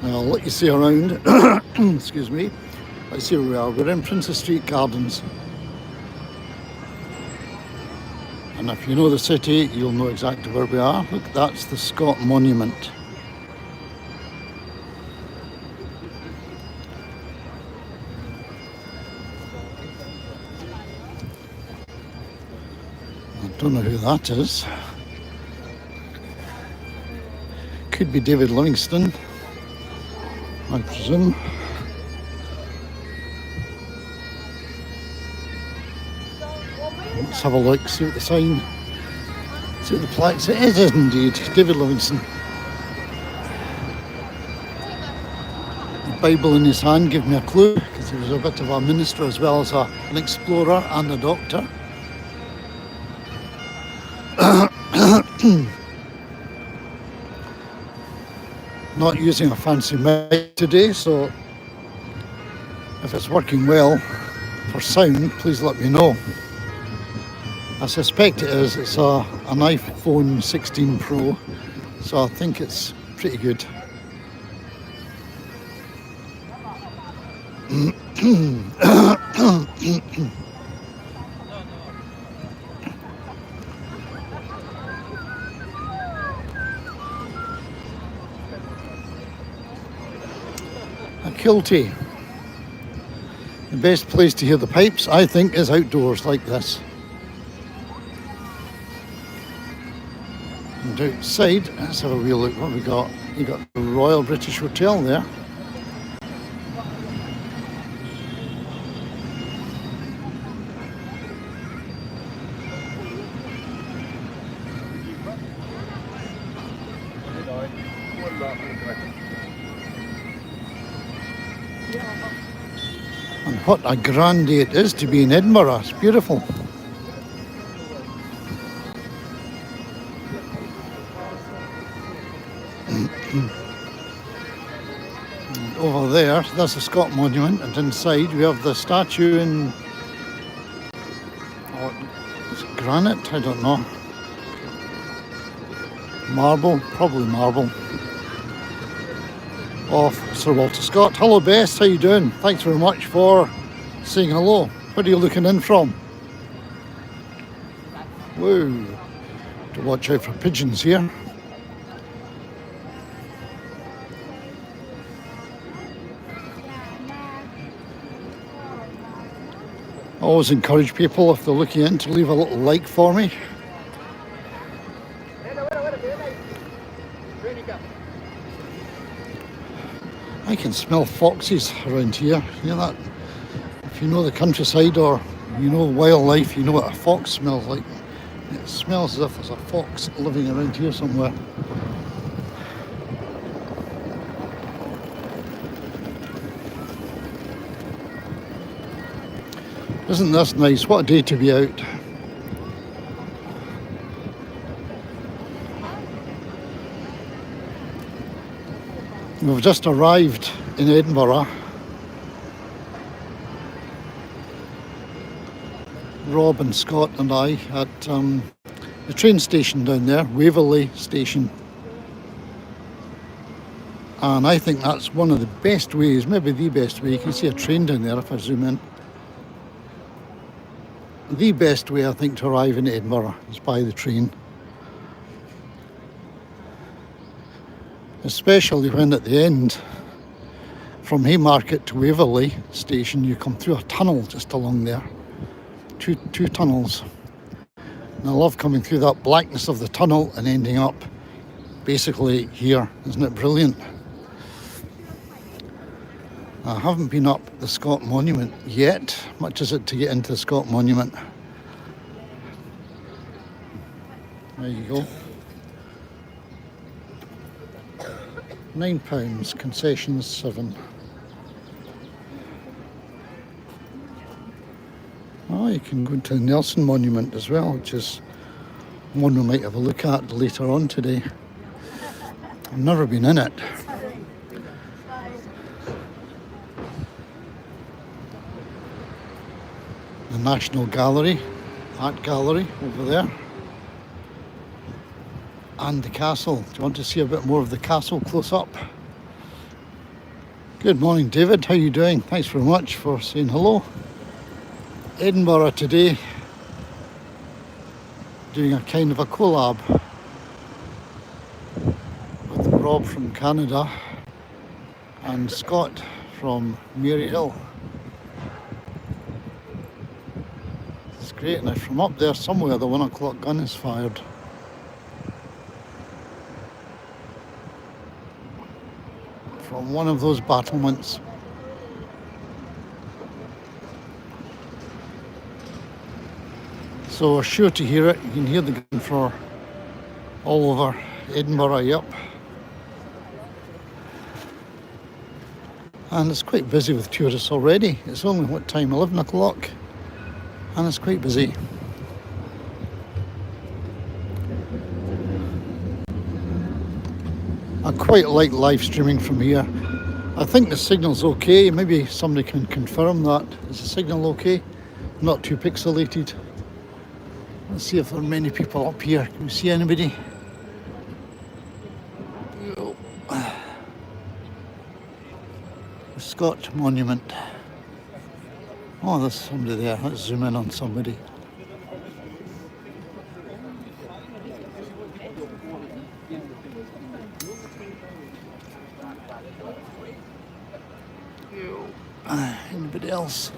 I'll let you see around. Excuse me. Let's see where we are. We're in Princess Street Gardens. And if you know the city, you'll know exactly where we are. Look, that's the Scott Monument. I don't know who that is. Could be David Livingstone, I presume. Let's have a look, see what the sign, see what the plaque says. It is indeed David Livingstone. The Bible in his hand gave me a clue, because he was a bit of a minister as well as an explorer and a doctor. Not using a fancy mic today, so if it's working well for sound, please let me know. I suspect it is. It's an iPhone 16 Pro, so I think it's pretty good. A kiltie. The best place to hear the pipes, I think, is outdoors like this. And outside, let's have a wee look what we got. You got the Royal British Hotel there. And what a grand day it is to be in Edinburgh. It's beautiful. And over there, that's the Scott Monument, and inside we have the statue in is it granite? I don't know. Marble, probably marble. Of Sir Walter Scott. Hello Bess, how you doing? Thanks very much for saying hello. Where are you looking in from? Whoa. To watch out for pigeons here. I always encourage people, if they're looking in, to leave a little like for me. I can smell foxes around here. You know that? If you know the countryside or you know wildlife, you know what a fox smells like. It smells as if there's a fox living around here somewhere. Isn't this nice? What a day to be out. We've just arrived in Edinburgh. Rob and Scott and I at the train station down there, Waverley Station. And I think that's one of the best ways, maybe the best way. You can see a train down there if I zoom in. The best way, I think, to arrive in Edinburgh is by the train. Especially when at the end, from Haymarket to Waverley Station, you come through a tunnel just along there. Two tunnels. And I love coming through that blackness of the tunnel and ending up basically here. Isn't it brilliant? I haven't been up the Scott Monument yet. Much is it to get into the Scott Monument? There you go. £9, concessions £7. Oh, you can go to the Nelson Monument as well, which is one we might have a look at later on today. I've never been in it. The National Gallery, Art Gallery over there. And the castle. Do you want to see a bit more of the castle close up? Good morning, David. How you doing? Thanks very much for saying hello. Edinburgh today, doing a kind of a collab with Rob from Canada and Scott from Maryhill. It's great. Now from up there somewhere the 1 o'clock gun is fired. From one of those battlements. So we're sure to hear it. You can hear the gun for all over Edinburgh, yep. And it's quite busy with tourists already. It's only, what time, 11 o'clock? And it's quite busy. I quite like live streaming from here. I think the signal's okay. Maybe somebody can confirm that. Is the signal okay? Not too pixelated. Let's see if there are many people up here. Can we see anybody? No. The Scott Monument. Oh, there's somebody there. Let's zoom in on somebody. Anybody else?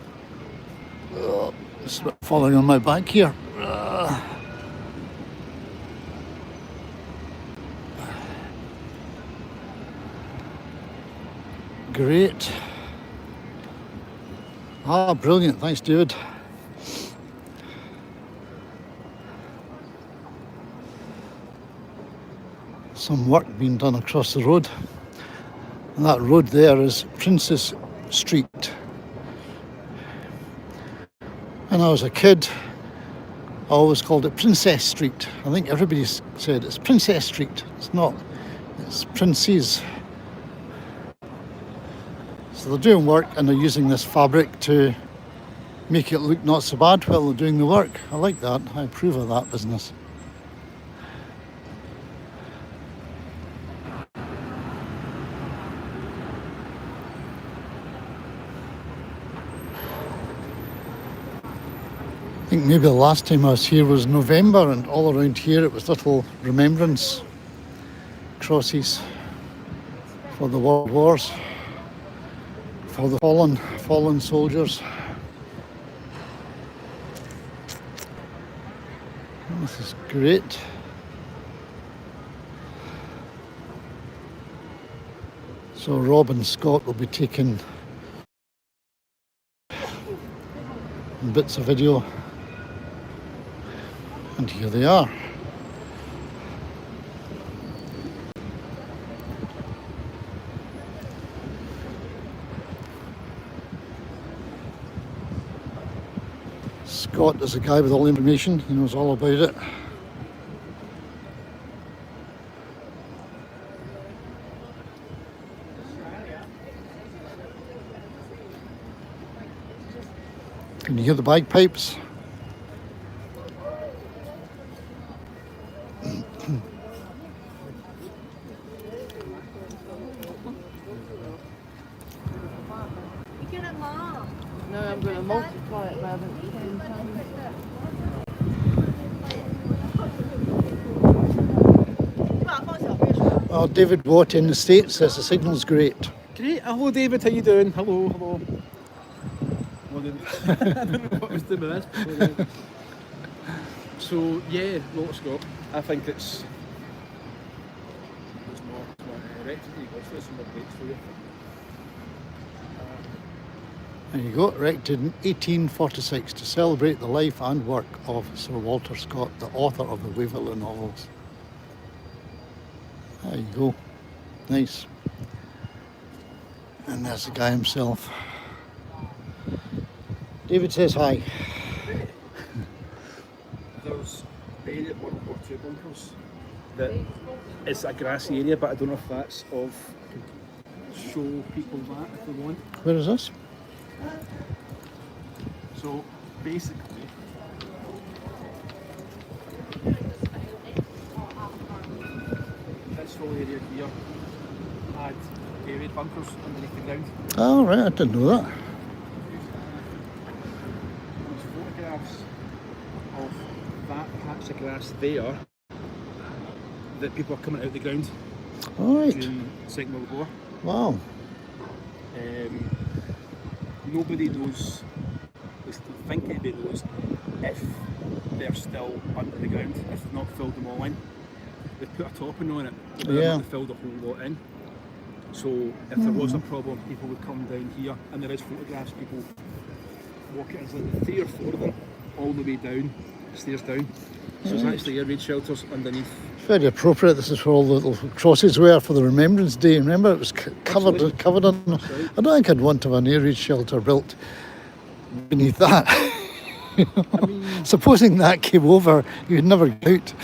Oh, it's falling on my back here. Great. Ah, brilliant. Thanks, David. Some work being done across the road. And that road there is Princess Street. When I was a kid, I always called it Princess Street. I think everybody said it's Princess Street. It's not. It's Princes. So they're doing work and they're using this fabric to make it look not so bad while they're doing the work. I like that. I approve of that business. I think maybe the last time I was here was November, and all around here it was little remembrance crosses for the world wars, for the fallen soldiers. This is great. So Rob and Scott will be taking bits of video, and here they are. Scott is a guy with all the information. He knows all about it. Can you hear the bagpipes? No, I'm going to multiply it by 10 times. Oh, David Watt in the States says the signal's great. Great. Hello, David. How you doing? Hello, hello. Well, I don't know what I was doing with this. So, yeah, well, Scott, I think it's more erected. Watch this and more dates for you. There you go, erected in 1846 to celebrate the life and work of Sir Walter Scott, the author of the Waverley novels. There you go. Nice. And there's the guy himself. David says hi. There's area at World War II bunkers that it's a grassy area, but I don't know if that's of show people that if they want. Where is this? So basically, this whole area here had air raid bunkers underneath the ground. Oh, right, I didn't know that. There's photographs of that patch of grass there that people are coming out of the ground All right. during the Second World War. Wow. Nobody knows, at least I think anybody knows, if they're still under the ground, if they've not filled them all in. They've put a topping on it, but they've Yeah. not filled the whole lot in. So if there was a problem, people would come down here, and there is photographs, people walking, there's like 3 or 4 of them, all the way down, stairs down. So it's actually air raid shelters underneath. Very appropriate. This is where all the little crosses were for the Remembrance Day. Remember, it was covered Absolutely. covered in. Right. I don't think I'd want to have an air raid shelter built beneath that. I mean, Supposing that came over, you'd never get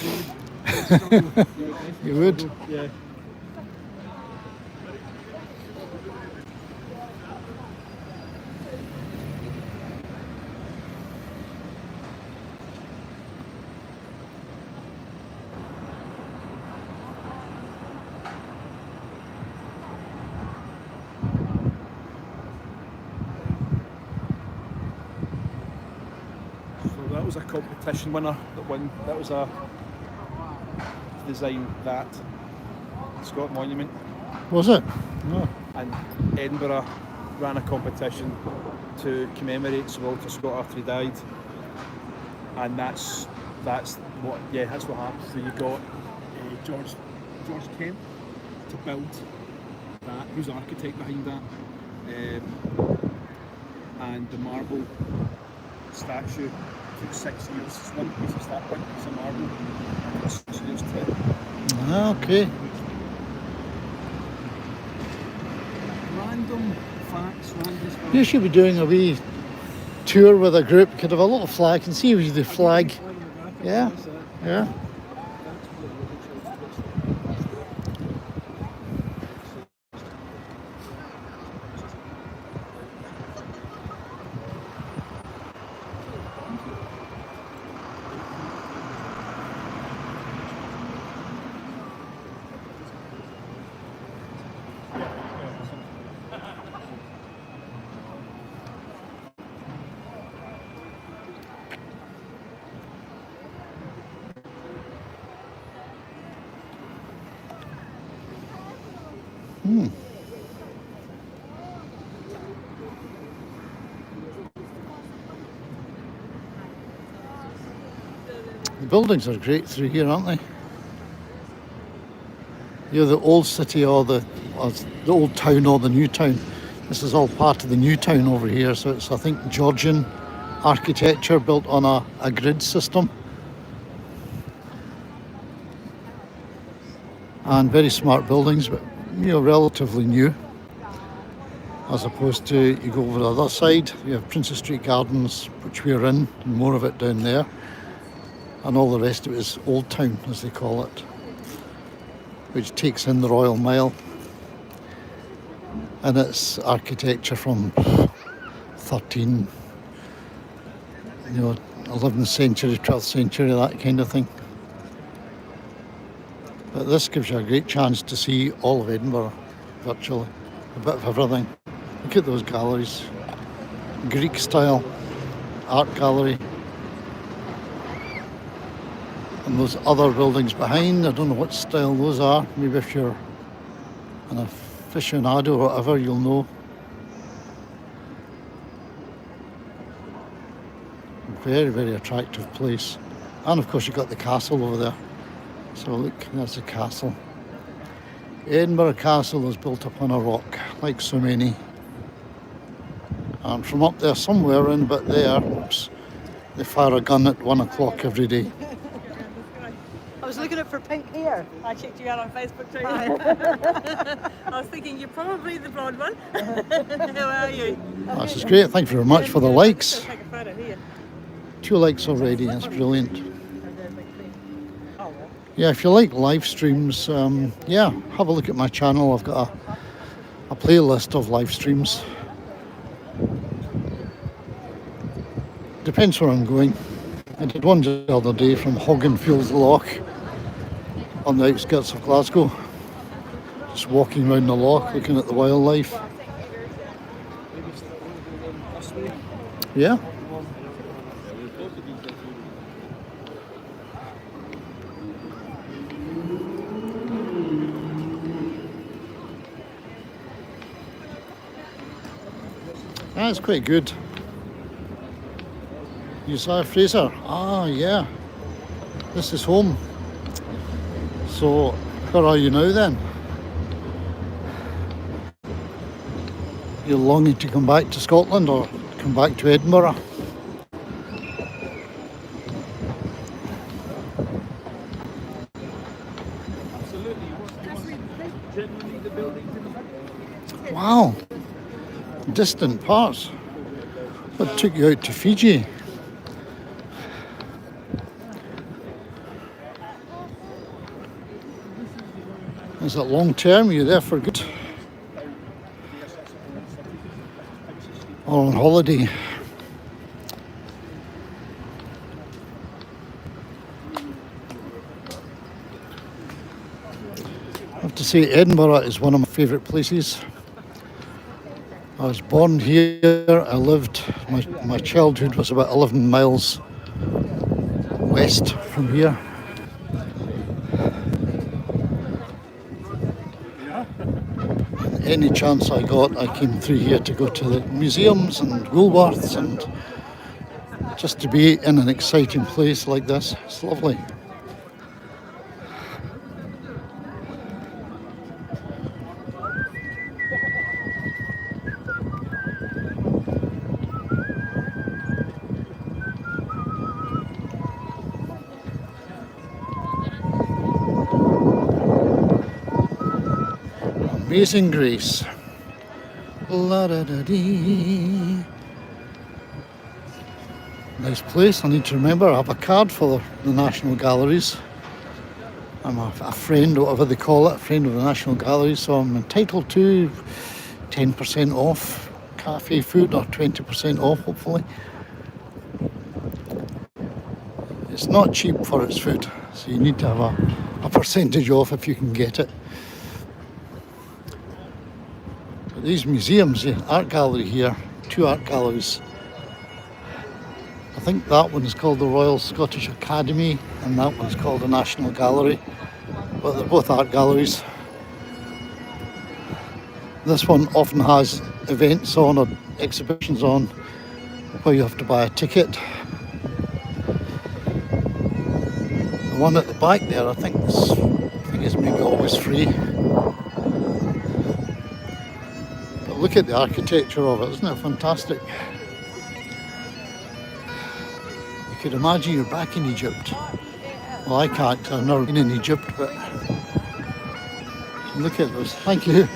out. You would. yeah. So that was a competition winner that won. That was a design that Scott Monument, Was it? No. and Edinburgh ran a competition to commemorate Sir Walter Scott after he died, and that's what happened. So you got George Kemp to build that. Who's the architect behind that? And the marble statue took 6 years. It's one piece of marble. It took 6 years to. Ah, okay. Random facts, random stuff. You should be doing a wee tour with a group. Could have a little flag and see the flag. Yeah. Yeah. The buildings are great through here, aren't they? You know, the old city or the old town or the new town. This is all part of the new town over here. So it's, I think, Georgian architecture built on a grid system. And very smart buildings, but relatively new. As opposed to, you go over the other side, you have Princess Street Gardens, which we're in, and more of it down there. And all the rest of it is Old Town, as they call it, which takes in the Royal Mile. And it's architecture from 11th century, 12th century, that kind of thing. But this gives you a great chance to see all of Edinburgh, virtually. A bit of everything. Look at those galleries. Greek style art gallery. And those other buildings behind, I don't know what style those are. Maybe if you're an aficionado or whatever, you'll know. Very, very attractive place. And of course you've got the castle over there. So look, there's the castle. Edinburgh Castle is built upon a rock, like so many. And from up there somewhere in but there, oops, they fire a gun at 1 o'clock every day. I was looking up for pink hair. I checked you out on Facebook too. I was thinking you're probably the blonde one. How are you? This is great, thank you very much for the likes. Take a photo here. 2 likes already, that's brilliant. Yeah, if you like live streams, yeah, have a look at my channel. I've got a playlist of live streams. Depends where I'm going. I did one the other day from Hogganfields Loch on the outskirts of Glasgow. Just walking around the loch, looking at the wildlife. Yeah. That's quite good. Uzziah Fraser. Ah, yeah. This is home. So, where are you now then? You're longing to come back to Scotland or come back to Edinburgh? Wow. Distant parts. What took you out to Fiji? Is it long term? Are you there for good? Or on holiday? I have to say Edinburgh is one of my favourite places. I was born here, I lived, my childhood was about 11 miles west from here. And any chance I got, I came through here to go to the museums and Woolworths and just to be in an exciting place like this. It's lovely. Amazing Grace. La da da dee. Nice place. I need to remember I have a card for the National Galleries. I'm a friend, whatever they call it, a friend of the National Galleries, so I'm entitled to 10% off cafe food or 20% off, hopefully. It's not cheap for its food, so you need to have a percentage off if you can get it. But these museums, the art gallery here, 2 art galleries. I think that one's called the Royal Scottish Academy and that one's called the National Gallery, but they're both art galleries. This one often has events on or exhibitions on where you have to buy a ticket. The one at the back there I think is maybe always free. But look at the architecture of it, isn't it fantastic? You could imagine you're back in Egypt. Well, I can't, I've never been in Egypt, but look at this. Thank you.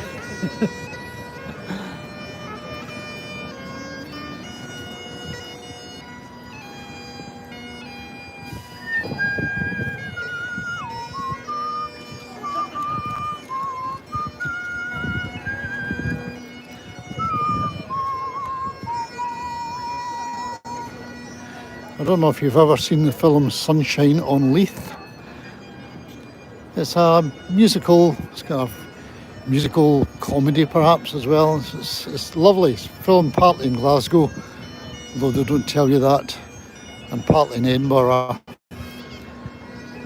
I don't know if you've ever seen the film Sunshine on Leith. It's a musical, it's kind of musical comedy perhaps as well. It's lovely. It's filmed partly in Glasgow, though they don't tell you that, and partly in Edinburgh.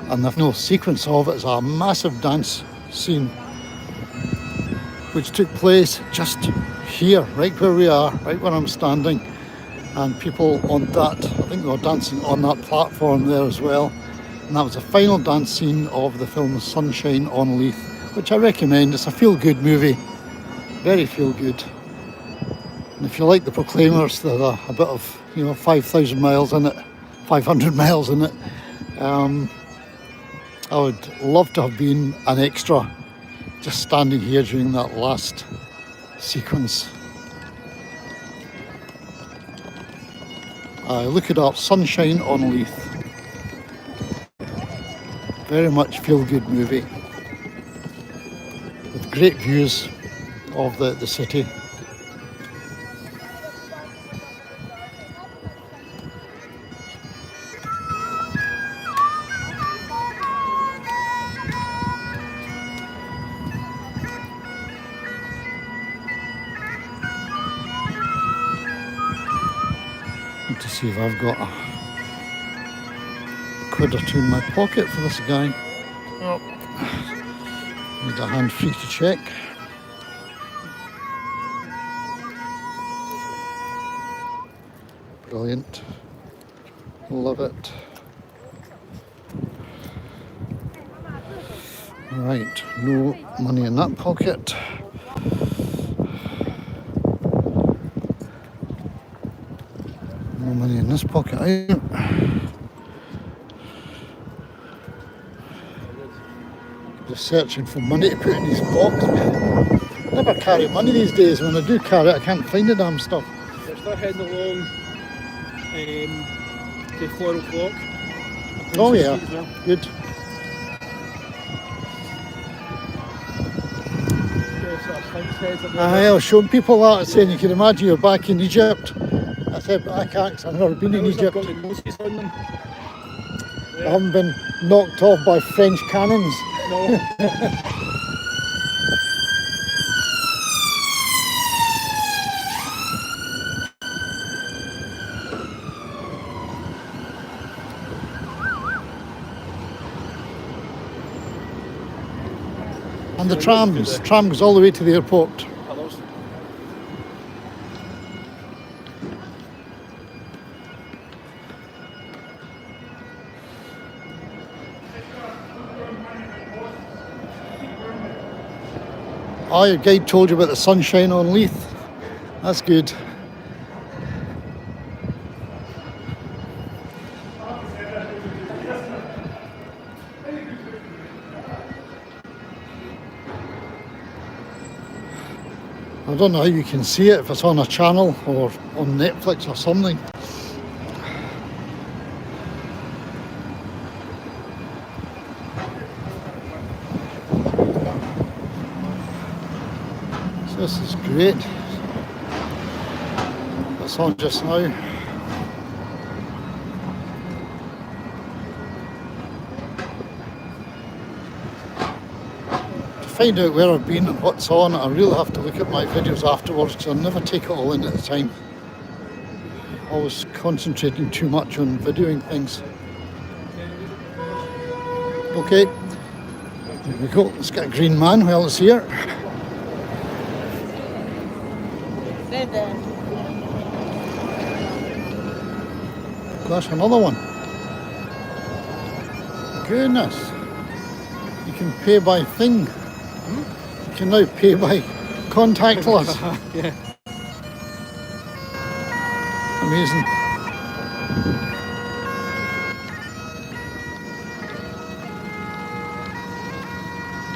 And the final sequence of it is a massive dance scene which took place just here, right where we are, right where I'm standing. And people on that, I think they were dancing on that platform there as well. And that was the final dance scene of the film Sunshine on Leith, which I recommend. It's a feel-good movie, very feel-good. And if you like the Proclaimers, there's a bit of 5,000 miles in it, 500 miles in it. I would love to have been an extra, just standing here during that last sequence. Look it up, Sunshine on Leith. Very much feel-good movie with great views of the city. Need to see if I've got a quid or two in my pocket for this guy. Oh. Need a hand free to check. Brilliant. Love it. Right, no money in that pocket. No money in this pocket either. Just searching for money to put in these boxes. Never carry money these days. When I do carry it, I can't find the damn stuff. We're still heading along to Floral Clock. Oh yeah, good. I was showing people that, saying you can imagine you're back in Egypt. I said, but I can't, 'cause I've never been in Egypt. Got the noses on them. I haven't been knocked off by French cannons. No. And the trams. Tram goes all the way to the airport. Oh, your guide told you about the sunshine on Leith. That's good. I don't know how you can see it, if it's on a channel or on Netflix or something. So this is great. That's on just now. Find out where I've been and what's on, I really have to look at my videos afterwards because I never take it all in at the time. Always concentrating too much on videoing things. Okay, here we go. Let's get a green man while it's here. Gosh, another one. Goodness. You can pay by thing. You can now pay by contactless. Yeah. Amazing.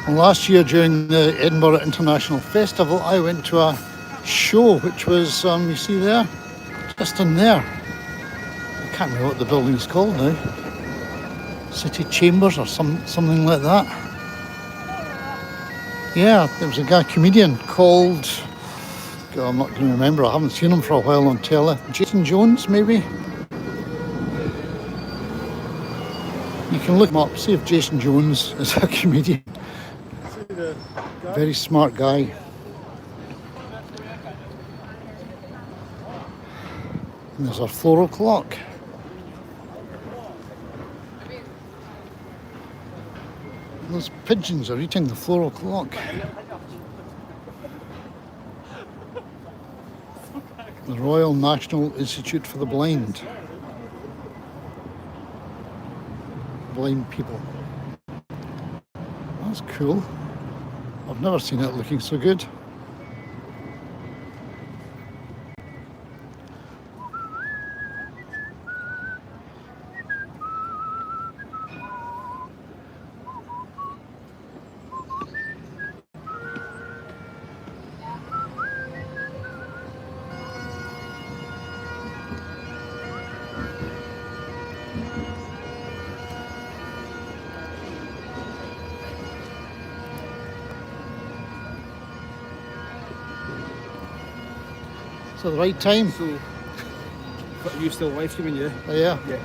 And last year during the Edinburgh International Festival, I went to a show which was, you see there, just in there. I can't remember what the building is called now. City Chambers or something like that. Yeah, there was a guy, comedian called, God, I'm not going to remember, I haven't seen him for a while on telly. Jason Jones, maybe? You can look him up, see if Jason Jones is a comedian. Very smart guy. And there's our floral clock. Those pigeons are eating the floral clock. The Royal National Institute for the Blind. Blind people. That's cool. I've never seen it looking so good. Is that the right time? So, are you still live streaming? Yeah. Oh, yeah. Yeah.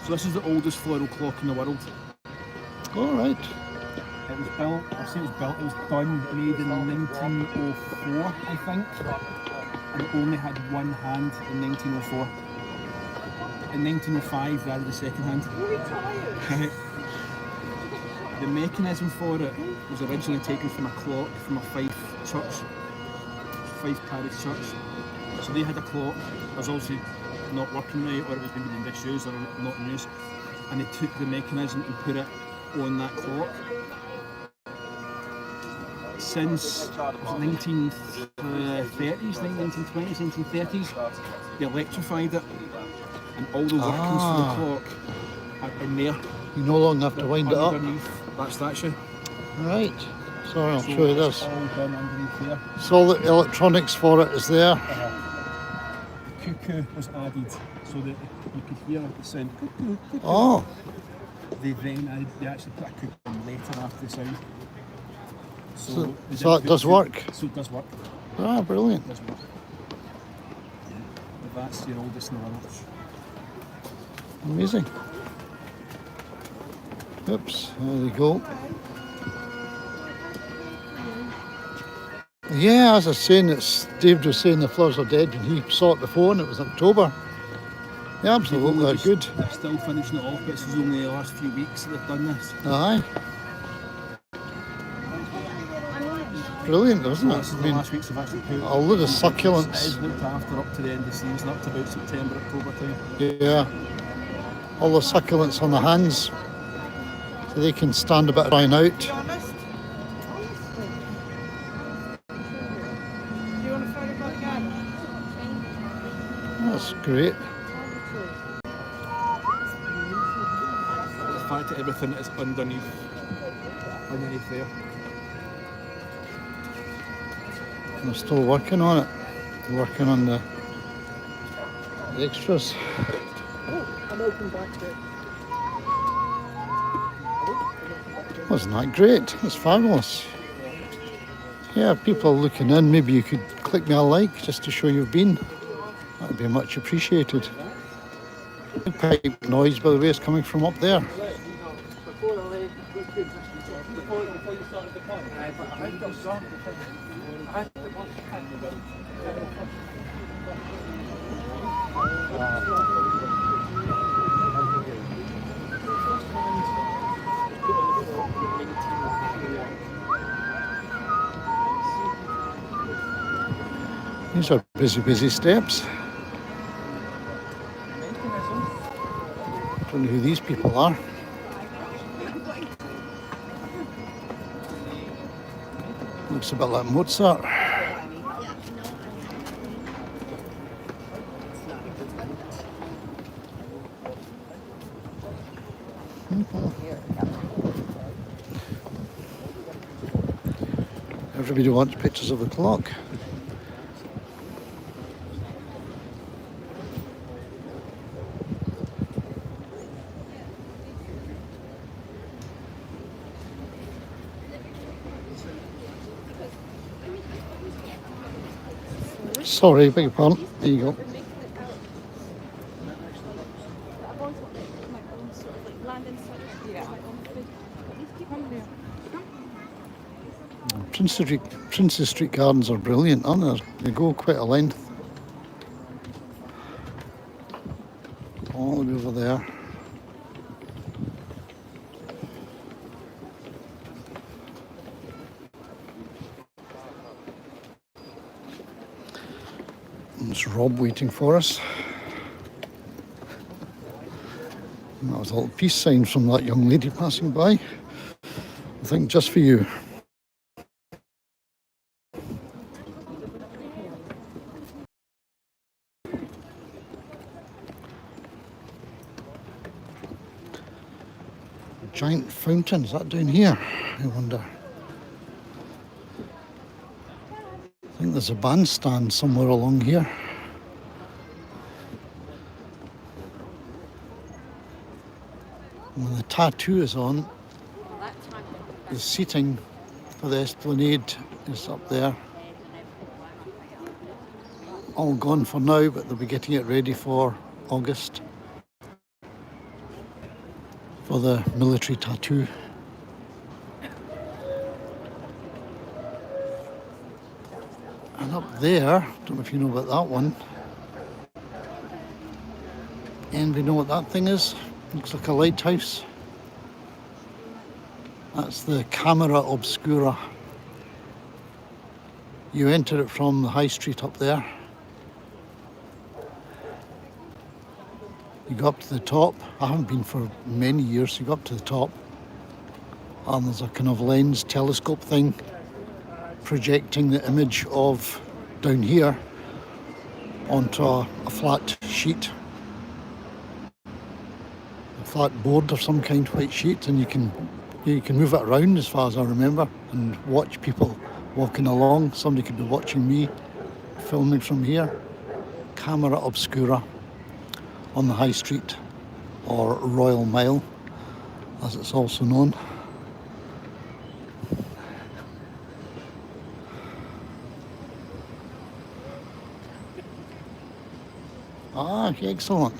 So this is the oldest floral clock in the world. All right. It was built, I say it was built, it was done, made in 1904, I think. And it only had one hand in 1904. in 1905 they added the second hand. Right. The mechanism for it was originally taken from a clock from a Fife church, Fife parish church. So they had a clock that was obviously not working right, or it was maybe in disuse or not in use, and they took the mechanism and put it on that clock. Since the 1930s, 1920s, 1930s, they electrified it, and all the workings for the clock are in there. You no longer have to wind it up. Underneath that statue. Right. Sorry, I'll show you this. All done underneath there. So all the electronics for it is there. The cuckoo was added so that you could hear the sound. Cuckoo, cuckoo. Oh, They actually put a cuckoo in later after the sound. so they it didn't does put- work. So it does work. Ah, brilliant. It does work. Yeah. But that's your oldest in the world. Amazing. Oops, there we go. Yeah, as I was saying, David was saying the flowers are dead when he saw it before and it was October. Yeah, absolutely, they're good. They're still finishing it off, but it's only the last few weeks that they've done this. Aye. Brilliant, isn't it? This is I the mean, last weeks they've actually put. a load of It succulents. is looked after up to the end of the season, up to about September, October time. Yeah. All the succulents on the hands. So they can stand a bit drying out. Honest? Do you want a photograph again? That's great. The fact that everything is underneath there. They're still working on it. Working on the extras. An open basket. Wasn't that great? That's fabulous. Yeah, if people are looking in, maybe you could click me a like just to show you've been. That would be much appreciated. The pipe noise, by the way, is coming from up there. These are busy, busy steps. Don't know who these people are. Looks a bit like Mozart. Everybody wants pictures of the clock. Sorry, beg your pardon. There you go. Princess Street Gardens are brilliant, aren't they? They go quite a length. All the way over there. There's Rob waiting for us. And that was a little peace sign from that young lady passing by. I think just for you. Giant fountain, is that down here? I wonder. I think there's a bandstand somewhere along here. And when the tattoo is on, the seating for the esplanade is up there. All gone for now, but they'll be getting it ready for August. For the military tattoo. And up there, don't know if you know about that one, Anybody know what that thing is? Looks like a lighthouse. That's the Camera Obscura. You enter it from the high street up there. You go up to the top. I haven't been for many years. You go up to the top and there's a kind of lens telescope thing projecting the image of down here onto a flat sheet. A flat board of some kind, white sheet, and you can move it around as far as I remember and watch people walking along. Somebody could be watching me filming from here. Camera Obscura on the High Street, or Royal Mile as it's also known. Ah, excellent.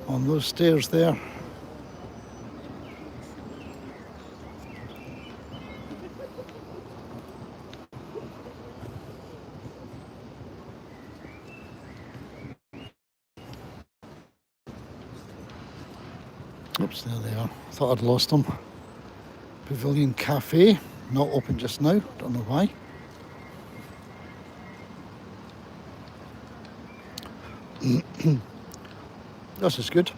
On those stairs there. Oops, there they are. Thought I'd lost them. Pavilion Cafe, not open just now, don't know why. This is good.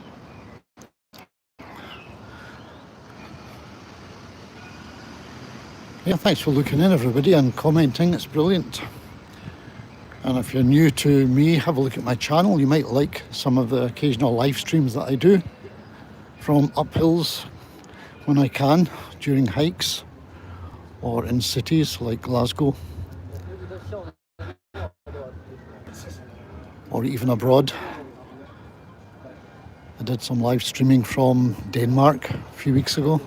Yeah, thanks for looking in, everybody, and commenting. It's brilliant. And if you're new to me, have a look at my channel. You might like some of the occasional live streams that I do from up hills when I can, during hikes or in cities like Glasgow or even abroad. I did some live streaming from Denmark a few weeks ago.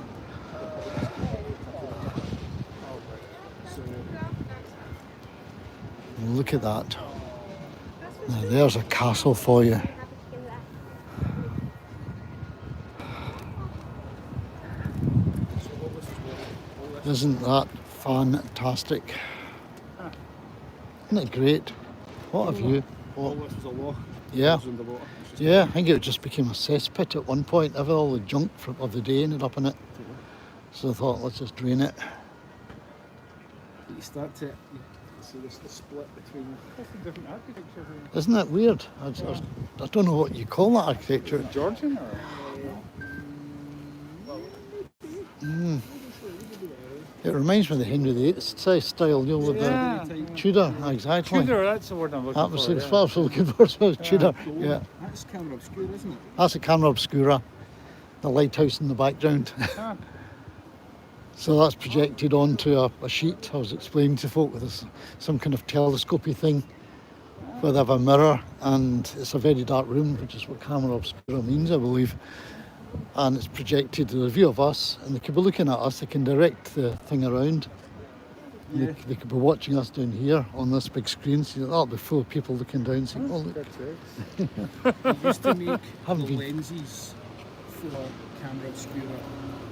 Look at that. Now there's a castle for you. Isn't that fantastic? Isn't it great? What a view. All this was a loch. Yeah. In the water. Yeah, I think it just became a cesspit at one point. All the junk of the day ended up in it. So I thought, let's just drain it. You start to see this the split between different architecture. Isn't that weird? I don't know what you call that architecture. Georgian or? It reminds me of the Henry VIII style, you know, with the Tudor, exactly. Tudor, that's the word I'm looking That was for. what I was looking for, so it was Tudor. Yeah. That's Camera Obscura, isn't it? That's a Camera Obscura, the lighthouse in the background. So that's projected onto a sheet. I was explaining to folk with this, some kind of telescopy thing where they have a mirror, and it's a very dark room, which is what Camera Obscura means, I believe. And it's projected to the view of us, and they could be looking at us. They can direct the thing around. Yeah. They could be watching us down here on this big screen. So that'll be full of people looking down, saying, "Oh, look." They used to make Haven't the been. lenses for Camera Obscura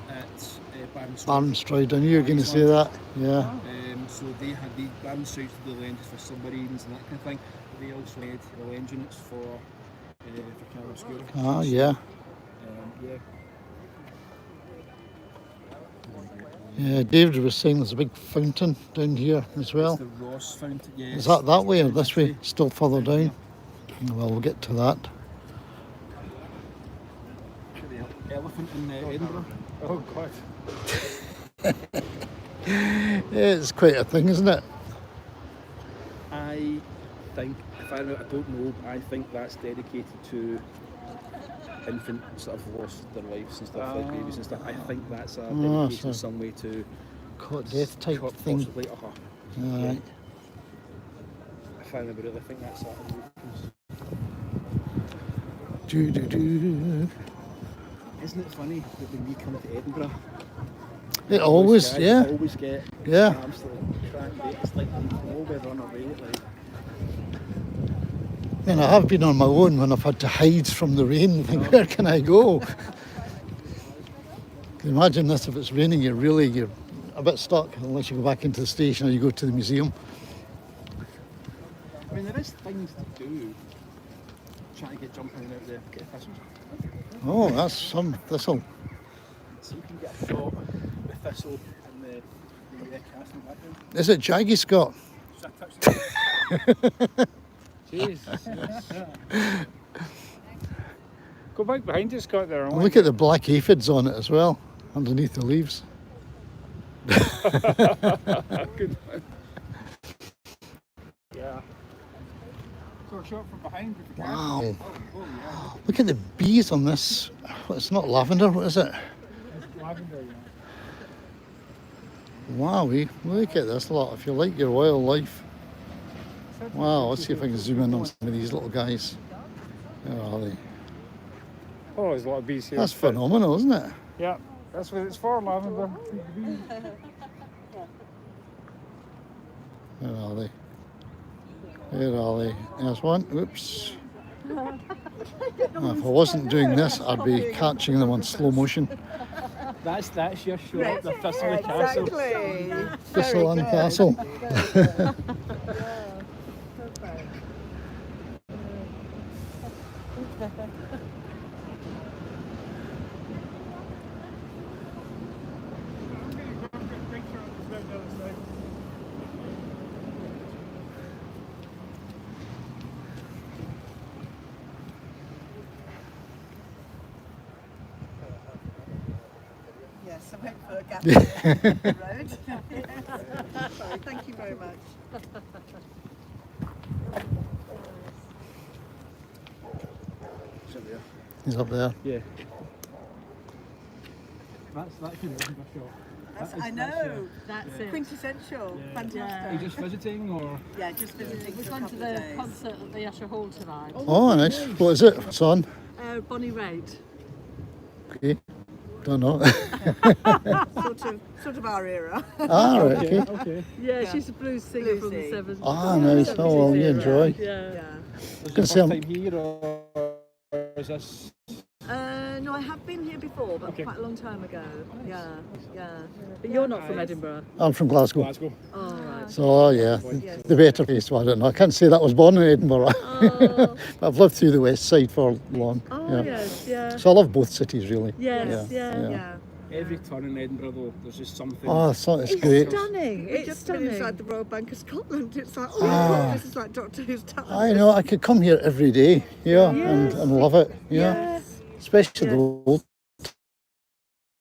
at Barnes. Barnstroyd, I knew you were going to say that. Yeah. So they had the Barnes the lenses for submarines and that kind of thing. They also made the lens units for Camera Obscura. Ah, yeah. Yeah. Yeah, David was saying there's a big fountain down here as well. It's the Ross Fountain. Yeah, Is that way or this way? Still further down? Well, we'll get to that. The elephant in Edinburgh. Oh God. It's quite a thing, isn't it? I think, if I don't know, I think that's dedicated to infants that have lost their lives and stuff, like babies and stuff. I think that's a dedication in some way to caught death type thing. Possibly, Right. If I remember it, I think that's that. Isn't it funny that when we come to Edinburgh, It always, yeah. always get Yeah. absolutely cracked. It's like we're on our way. Like. And I have been on my own when I've had to hide from the rain and think, where can I go? Can you imagine this if it's raining, you're a bit stuck unless you go back into the station or you go to the museum. I mean, there is things to do trying to get jumping out there, get thistles. Oh, that's some thistle. So you can get a shot with thistle in the castle background. Is it jaggy, Scott? Should I touch the Jeez. Go back behind you, Scott, there. And look at the black aphids on it as well, underneath the leaves. Good one. Yeah. So a shot from behind with the camera. Wow. Oh, yeah. Look at the bees on this. It's not lavender, what is it? Lavender, yeah. Wowie, look at this lot. If you like your wildlife. Wow, let's see if I can zoom in on some of these little guys. Where are they? Oh, there's a lot of bees here. That's phenomenal, isn't it? Yeah, that's what it's for, lavender. Where are they? Where are they? There's one. Oops. Now, if I wasn't doing this, I'd be catching them on slow motion. That's your shot, the Thistle Castle. Exactly. Thistle and Castle. Yes, I went for a gap on the road. Sorry, thank you very much. He's up there. Yeah. That's an Edinburgh shot. I know. That's it. Quintessential. Yeah. Fantastic. Are you just visiting or? Yeah, just visiting. We're for a going to couple of the days. concert at the Usher Hall tonight. Oh, nice. What is it? What's on? Bonnie Raitt. Okay. Don't know. sort of our era. Ah, right, okay. Okay. Yeah, Yeah. she's a blues singer from the Bluesy. 70s. Ah, nice. Oh, well, you enjoy. Yeah. Yeah. Was Can it see first 'em. time here or is this? No, I have been here before, but Okay. quite a long time ago. Yeah, yeah. But you're not from Edinburgh. I'm from Glasgow. Glasgow. Oh, right. So, yeah, Yes. the better place. Well, I don't know. I can't say that I was born in Edinburgh. Oh, But I've lived through the west side for long. oh yes, yeah. So I love both cities, really. Yes, Yeah, yeah. Yeah. Every turn in Edinburgh though, there's just something. Oh, so it's It's great. stunning. We It's just been inside stunning. the Royal Bank of Scotland. It's like, oh, Ah. this is like Doctor Who's town. I know. I could come here every day, yeah, Yes. and love it, yeah. Yes. Especially the old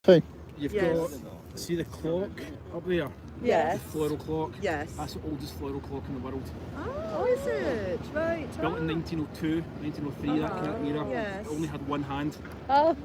thing. You've Yes. got, see the clock up there? Yes. The floral clock. Yes. That's the oldest floral clock in the world. Oh, is it? Right. Built in 1902, 1903, that kind of era. Yes. It only had one hand. Oh,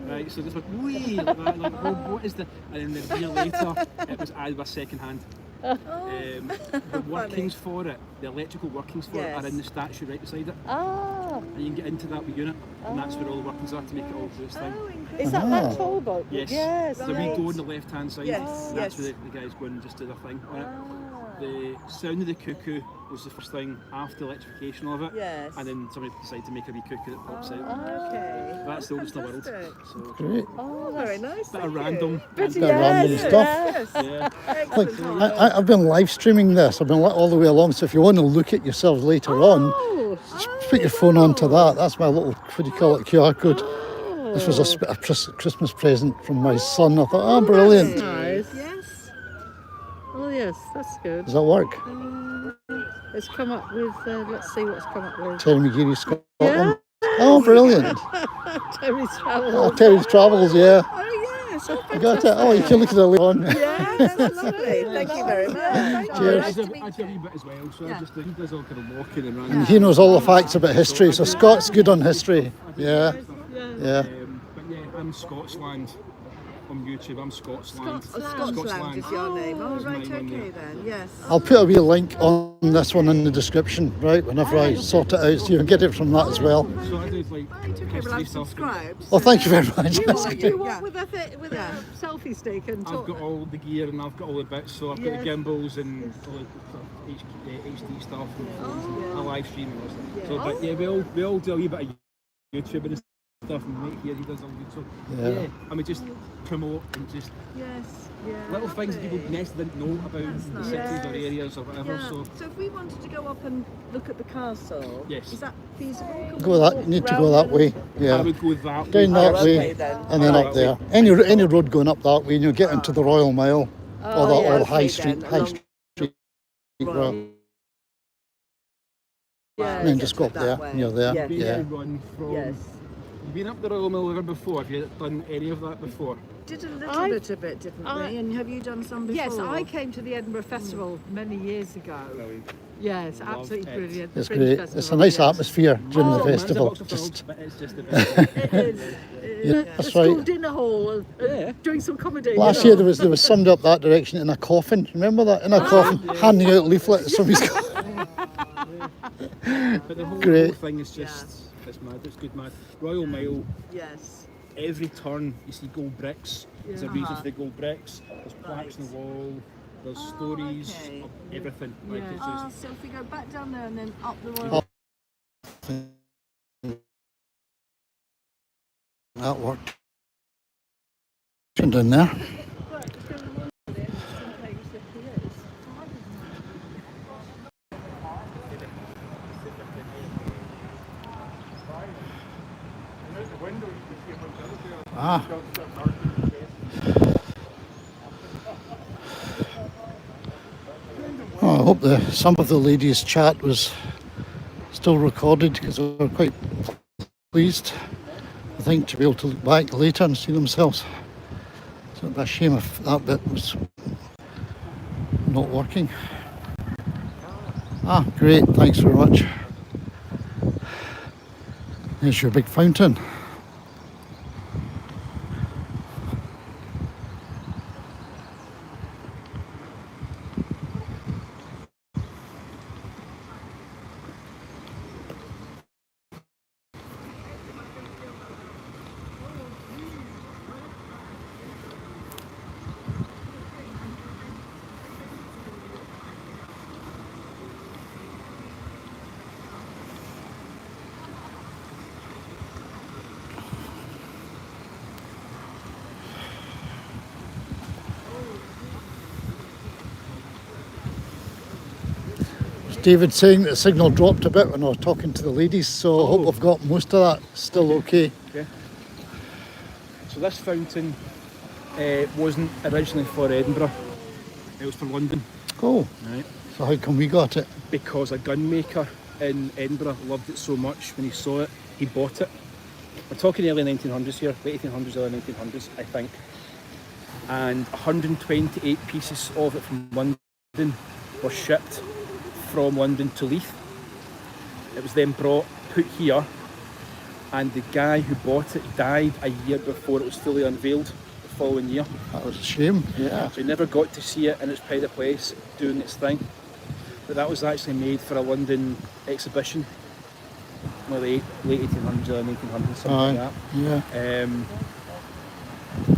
Right, so this went wee like that, like, oh, what is the? And then a year later, it was added with a second hand. The workings for it, the electrical workings for it, Yes. are in the statue right beside it. ah. And you can get into that with unit, and that's where all the workings are to make it all do its thing. Oh, incredible. Is that Ah. that tall boat? Yes. Yes. The wee Right. door on the left hand side, Yes, that's yes. where the guys go and just do their thing on it. Ah. The sound of the cuckoo was the first thing after electrification of it. Yes. And then somebody decided to make a wee cuckoo that pops out. Okay. That's the oldest in the world. Fantastic. So, Great. Oh, Very that's nice. bit thank of you. random. Bit Bit of random stuff. Yes. Yeah. Like, Excellent. I've been live streaming this. I've been all the way along. So if you want to look at yourselves later on, Oh. just put your phone onto that. That's my little, what do you call it, QR code. This was a Christmas present from my son. I thought, oh, brilliant. Nice. Yes. Oh yes, that's good. Does that work? It's come up with. Let's see what's come up with. Terry McGeary, Scotland. Yeah. Oh, brilliant. Terry's travel. Oh, Terry's Travels, yeah. Oh, yes. Oh, I got it. Oh, you can look at it later on. yeah, that's lovely. Thank you very much. Cheers. Nice to I meet do a you. wee bit as well, so Yeah. he does all kind of walking and running. And he knows all the facts about history, so Scott's good on history. Yeah, yeah. But yeah, I'm Scotsland on YouTube. I'm Scotsland. Scotland is your name. Oh, Is my right, name, okay yeah. then. Yes. I'll put a wee link on this one in the description, right, whenever I sort it out, so you can get it from that as well. So I do like Right, okay, well, history I've stuff. subscribed. Well, thank you very much. Do you That's want, good. Yeah. with Yeah. a selfie stick and I've talk? got all the gear and I've got all the bits, so I've got Yes. the gimbals and all the sort of HD stuff and a live stream and all that stuff. So, but yeah, we all do a wee bit of YouTube and stuff, and Mike here, he does all good. So Yeah. I mean, just promote and just Yes, yeah. little things that people necessarily didn't know about That's the nice. cities or Yes. areas or whatever. Yeah. So So if we wanted to go up and look at the castle, Yes. is that feasible? Can Go we that. walk You need to go round that and- way. I Yeah. would go that Down way. that Oh, way, okay then. and then Alright. up there. Any road going up that way, and you'll get into the Royal Mile, Oh, or the yeah, or okay High then, Street, along Royal. Yeah, And then get just to go it up that there, way. and you're there. Yes. Basically Yeah. run from. Yes. You've been up the Royal Mile ever before? Have you done any of that before? Did a little I- bit of it, didn't we? And have you done some before? Yes, I came to the Edinburgh Festival many years ago. Brilliant. Yes, Love absolutely it. brilliant. It's Fringe great. Festival, It's a nice yes. atmosphere during the Oh, Man's a festival. box of Just frogs, but it's just the best. It is. yeah, A that's school right. dinner hall, Yeah. doing some comedy. Last year there was somebody up that direction in a coffin. Remember that? In a coffin, handing out leaflets. Somebody's But the whole Great. thing is just, it's mad, it's good mad. Royal Mile, Yes. every turn you see gold bricks. There's a Yeah. reason for the gold bricks. There's plaques on the wall. There's Oh, stories okay. of everything. Like Yeah. it's Ah, just, so if we go back down there and then up the Royal that worked. Down there. Ah. Oh, I hope some of the ladies' chat was still recorded because they were quite pleased, I think, to be able to look back later and see themselves. So it'd be a shame if that bit was not working. Ah, great, thanks very much. There's your big fountain. David saying that the signal dropped a bit when I was talking to the ladies, so I hope we've got most of that still okay. so this fountain wasn't originally for Edinburgh. It was for London. Oh, Right. so how come we got it? Because a gunmaker in Edinburgh loved it so much, when he saw it, he bought it. We're talking early 1900s here, late 1800s, early 1900s, I think. And 128 pieces of it from London were shipped from London to Leith. It was then put here, and the guy who bought it died a year before it was fully unveiled the following year. That was a shame, yeah. So he never got to see it in its pride of place doing its thing. But that was actually made for a London exhibition, well, late 1800s or 1900s, something like Yeah. that.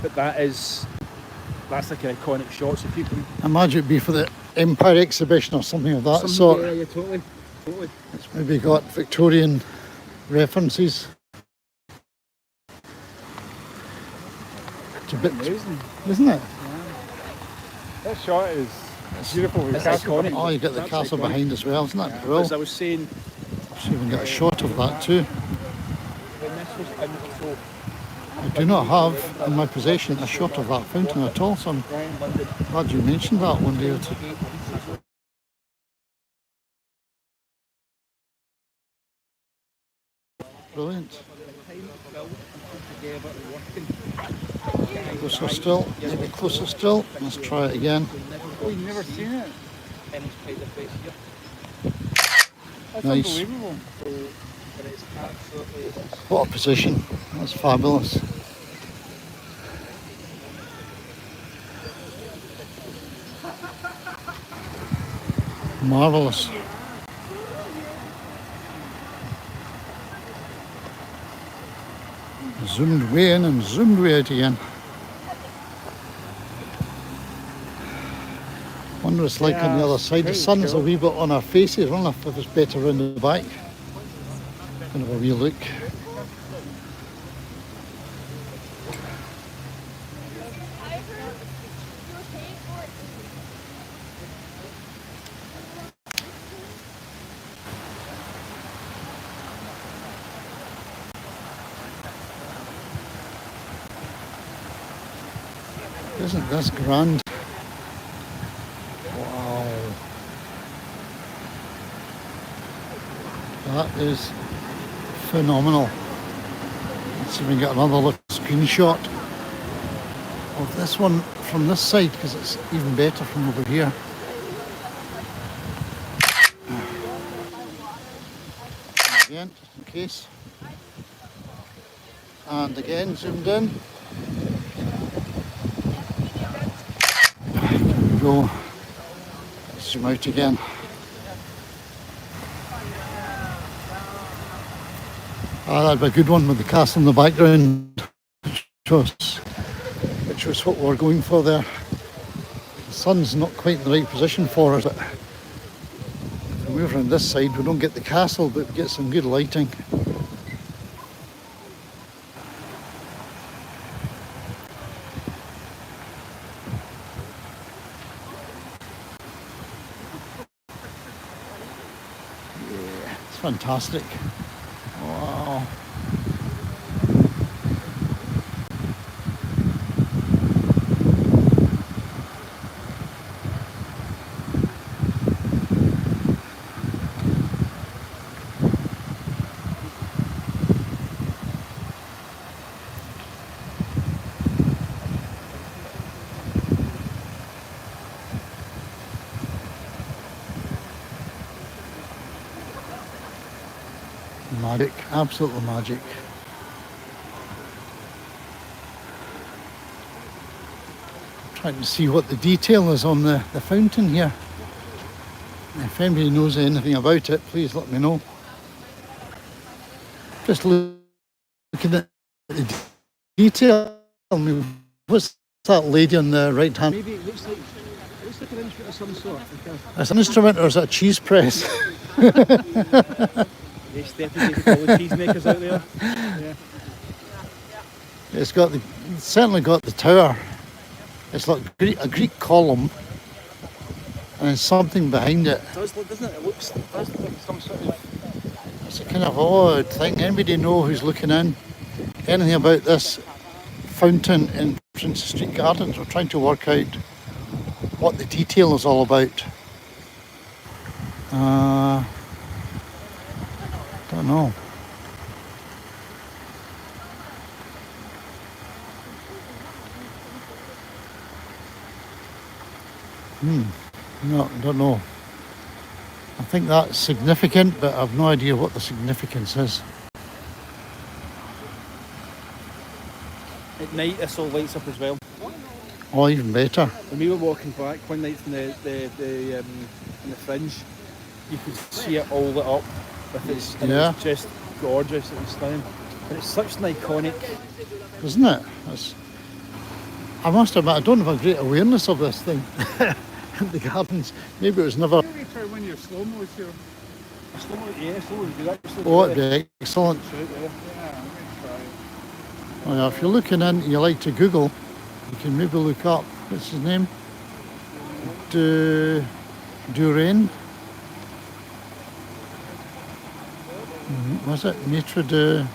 But that's like an iconic shot. So people, I imagine it'd be for the Empire exhibition or something of that sort. yeah, totally. It's maybe got Victorian references. It's a bit, Amazing. isn't it? That shot is beautiful. with It's castle. iconic. Oh, you got the That's castle iconic. behind as well, isn't that As brilliant? I was saying, So you can get a shot of that too. when this was in, so I do not have in my possession a shot of that fountain at all, so I'm London, glad you mentioned that one, David. Brilliant. Closer still, maybe closer still. Let's try it again. Oh, you've never seen it? in its pride of place here. That's Nice. unbelievable. But it's absolutely What a position. That's fabulous. Marvellous. Zoomed way in and zoomed way out again. Wonder what it's like on the other side. The sun's a wee bit on our faces. I don't know if it's better around the back. Gonna have a wee look. Isn't this grand? Wow. That is phenomenal. Let's see if we can get another look screenshot of this one from this side, because it's even better from over here. Again, just in case. And again, zoomed in. Here we go. Zoom out again. Ah, that'd be a good one with the castle in the background, which was what we were going for there. The sun's not quite in the right position for us, but if we move around this side, we don't get the castle, but we get some good lighting. Yeah, it's fantastic. Wow. Magic, absolute magic. Trying to see what the detail is on the fountain here. If anybody knows anything about it, please let me know. Just looking at the detail. I mean, what's that lady on the right hand? Maybe it looks like an instrument of some sort. Is it an instrument or is it a cheese press? The aesthetic of all the cheesemakers out there. Yeah. It's certainly got the tower. It's like a Greek column, and there's something behind it. It does look, doesn't it? It does look like some sort of... It's a kind of odd thing. Anybody know who's looking in? Anything about this fountain in Princess Street Gardens? We're trying to work out what the detail is all about. Don't know. No, don't know. I think that's significant, but I've no idea what the significance is. At night, this all lights up as well. Oh, even better. When we were walking back one night from the fringe, you could see it all lit up. With its, and Yeah. it was just gorgeous. It was stunning. And it's such an iconic... Isn't it? I must admit, I don't have a great awareness of this thing in the gardens. Maybe it was never... Maybe try one of your slow-mos here. Slow-mo, yeah, slow-mo would be that. Oh, it'd be excellent. Right there. Yeah, I'm going to try. Oh, yeah, if you're looking in and you like to Google, you can maybe look up, what's his name? Durain? Was it Maitre de...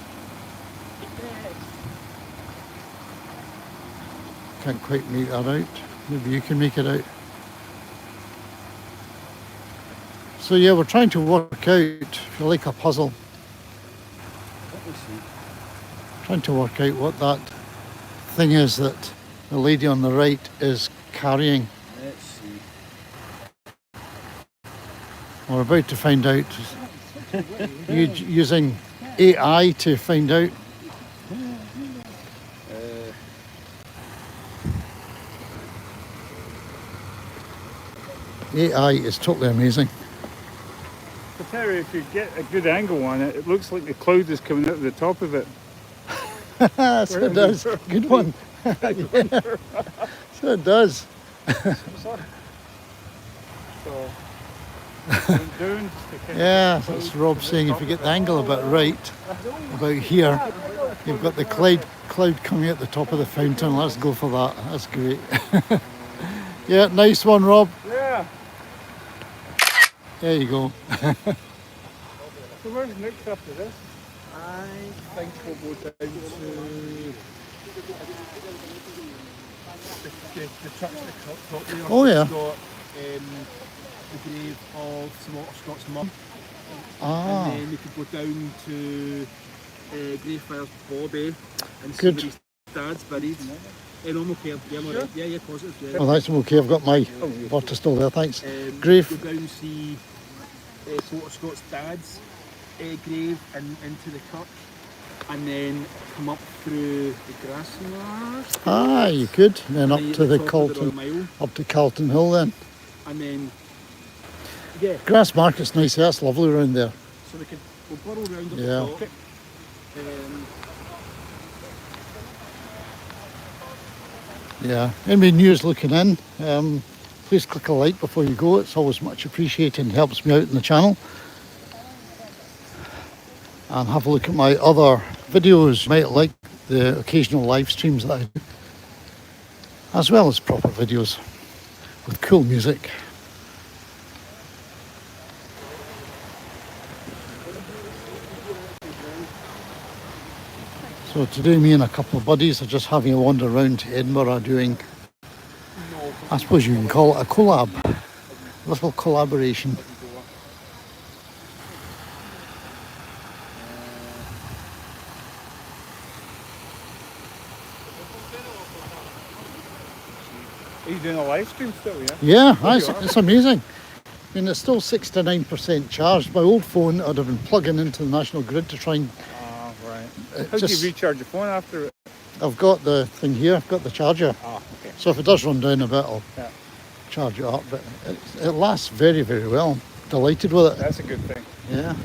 Can't quite make that out. Maybe you can make it out. So yeah, we're trying to work out, if you like a puzzle, trying to work out what that thing is that the lady on the right is carrying. Let's see. We're about to find out. Using AI to find out. AI is totally amazing. I tell you, if you get a good angle on it, it looks like the cloud is coming out of the top of it. So it does. Good one. Yeah. So it does. So, down, Yeah, that's Rob saying if you get the angle a bit right, about here, you've got the cloud coming out the top of the fountain. Let's go for that. That's great. Yeah, nice one, Rob. yeah. There you go. So where's next after this? I think we'll go down to... the church at the top there. Oh, yeah. It's got the grave of Sir Walter Scott's mum. Ah, And then we could go down to Greyfriars Bobby and see Good. where his dad's buried. And I'm okay. Yeah, I'm alright. Yeah, positive. Yeah. well, that's okay. I've got my water still there, thanks. Grave. Grave. Go down and see Sir Walter Scott's dad's grave and into the church. And then come up through the Grassmarsh. Ah, you could. And then up and to the top of Royal Calton, Mile. up to Calton Hill then. And then, yeah, Grass Market's nice. That's lovely around there. so we'll burrow around at Yeah. the top. Yeah. Anybody news looking in, please click a like before you go. It's always much appreciated and helps me out in the channel. And have a look at my other videos. You might like the occasional live streams that I do, as well as proper videos with cool music. So today me and a couple of buddies are just having a wander around to Edinburgh doing, I suppose you can call it a collab, a little collaboration. Are you doing a live stream still, yeah? Yeah, it's amazing. I mean, it's still 69% charged. My old phone, I'd have been plugging into the national grid to try and... Ah, right. it How do just- you recharge your phone after it? I've got the thing here, I've got the charger. Ah, okay. So if it does run down a bit, I'll Yeah. charge it up. But it lasts very, very well. Delighted with it. That's a good thing. Yeah.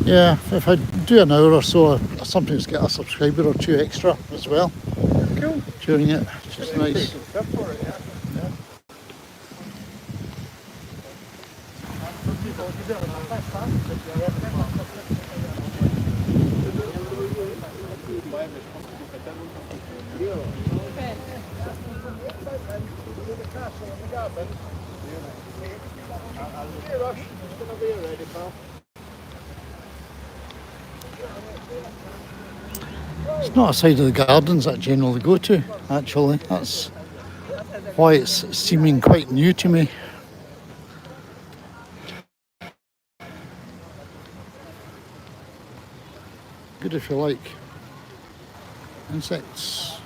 Yeah, if I do an hour or so, I sometimes get a subscriber or two extra as well Cool. during it, which is nice. Good stuff for it, yeah. It's not a side of the gardens that I generally go to, actually. That's why it's seeming quite new to me. Good if you like. Insects.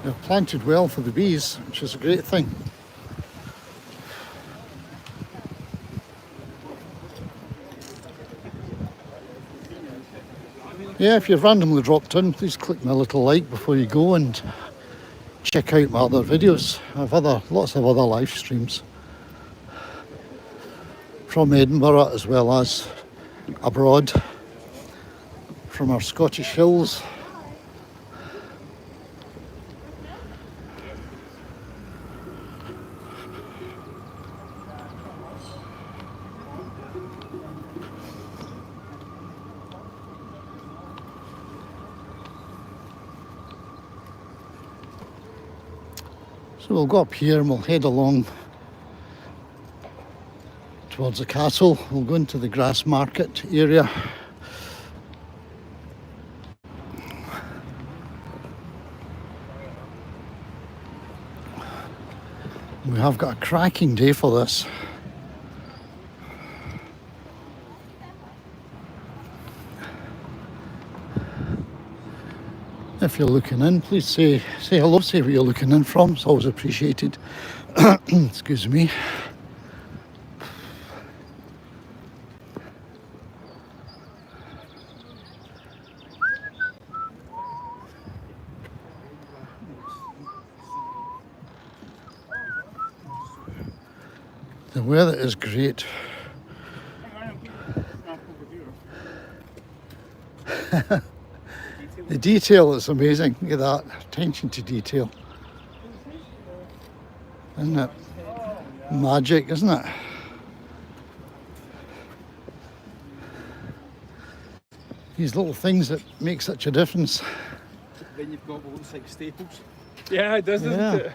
They're planted well for the bees, which is a great thing. Yeah, if you've randomly dropped in, please click my little like before you go and check out my other videos. I have lots of other live streams from Edinburgh as well as abroad, from our Scottish hills. So we'll go up here and we'll head along towards the castle. We'll go into the grass market area. We have got a cracking day for this. If you're looking in, please say hello, say where you're looking in from. It's always appreciated. Excuse me. The weather is great. The detail is amazing. Look at that. Attention to detail. Isn't it? Magic, isn't it? These little things that make such a difference. Then you've got what looks like staples. Yeah, it does, doesn't Yeah. it?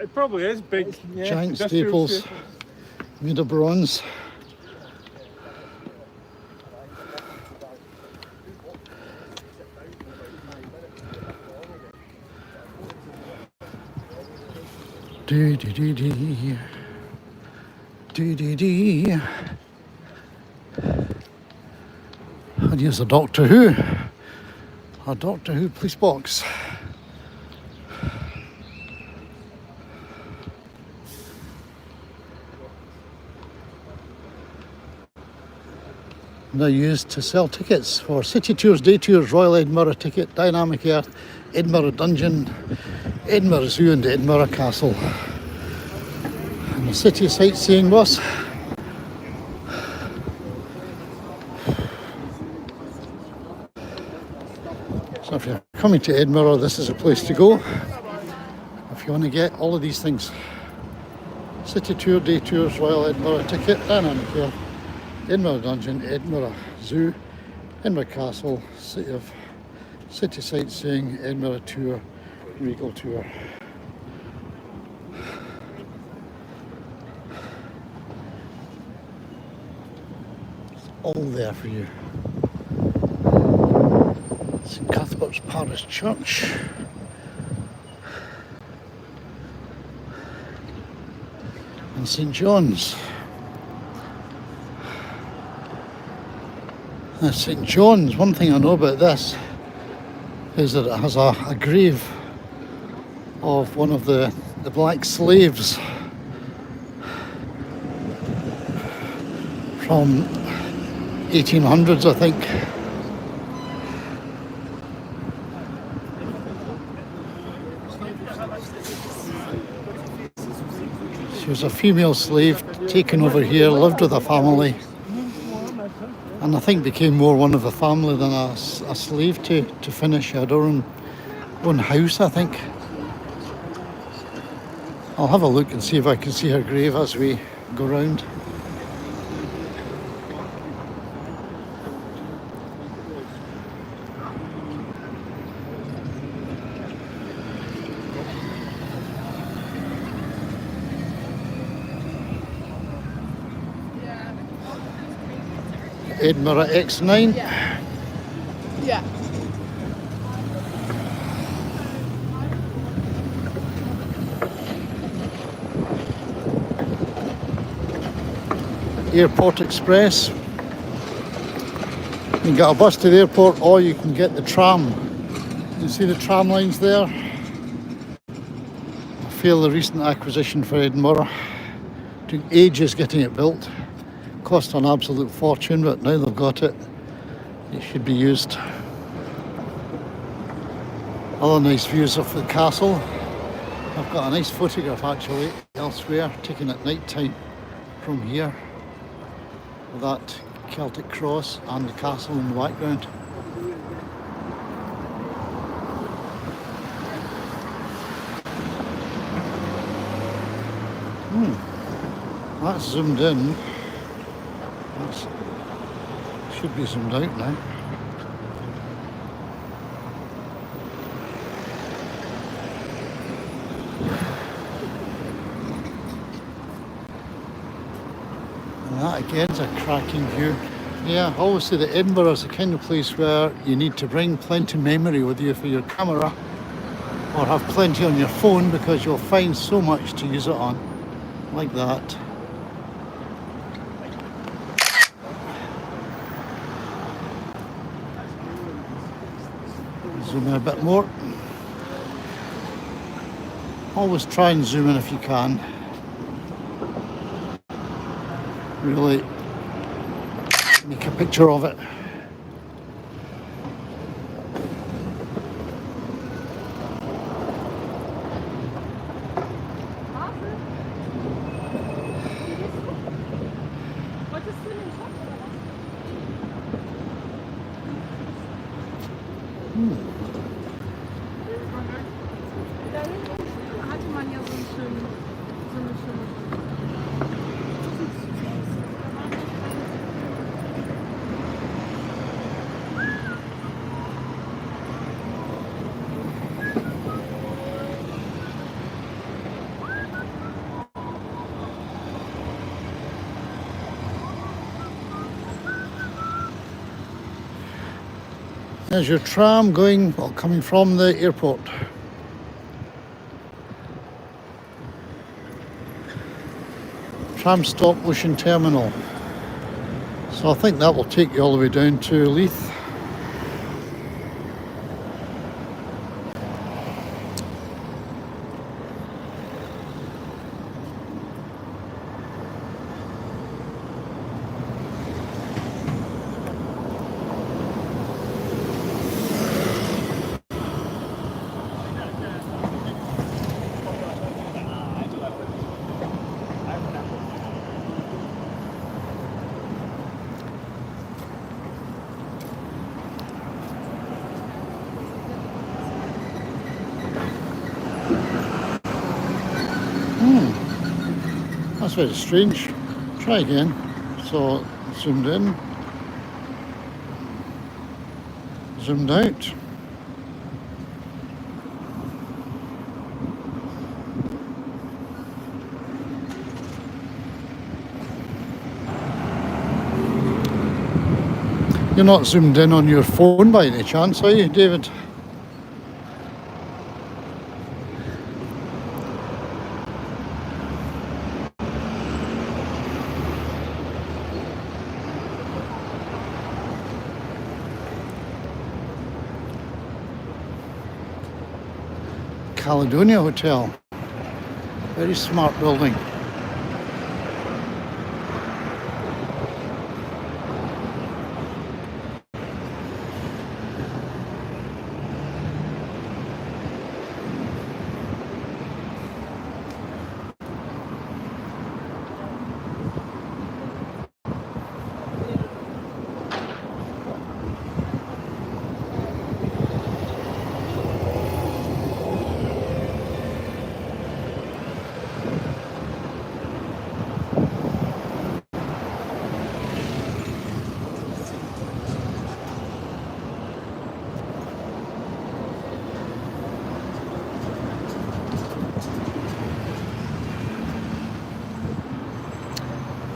It probably is big. Giant industrial staples made of bronze. Do do do do. Do do do. And here's a Doctor Who. A Doctor Who police box. They're used to sell tickets for city tours, day tours, Royal Edinburgh ticket, Dynamic Earth, Edinburgh Dungeon, Edinburgh Zoo and Edinburgh Castle. And the city sightseeing bus. So if you're coming to Edinburgh, this is a place to go if you want to get all of these things. City tour, day tours, Royal Edinburgh ticket, Dynamic Earth, Edinburgh Dungeon, Edinburgh Zoo, Edinburgh Castle, City Sightseeing, Edinburgh Tour, Regal Tour. It's all there for you. St Cuthbert's Parish Church. And St John's. St John's, one thing I know about this is that it has a grave of one of the black slaves from 1800s, I think. She was a female slave taken over here, lived with a family, and I think became more one of a family than a slave to finish. She had her own house, I think. I'll have a look and see if I can see her grave as we go round. Edinburgh X9. Yeah. Airport Express. You can get a bus to the airport or you can get the tram. You see the tram lines there? A fairly recent acquisition for Edinburgh. Took ages getting it built. Cost an absolute fortune, but now they've got it. It should be used. Other nice views of the castle. I've got a nice photograph actually elsewhere, taken at night time from here. With that Celtic cross and the castle in the background. That's zoomed in. That's, should be zoomed out now. And that again is a cracking view. Yeah, I always say that Edinburgh is the kind of place where you need to bring plenty of memory with you for your camera, or have plenty on your phone, because you'll find so much to use it on, like that. Zoom in a bit more. Always try and zoom in if you can. Really make a picture of it. Hatte man ja so einen schönen, so eine schöne. There's your tram going, well, coming from the airport. Tram stop Ocean Terminal. So I think that will take you all the way down to Leith. That's very strange. Try again. So zoomed in, zoomed out. You're not zoomed in on your phone by any chance, are you, David? Caledonia Hotel. Very smart building.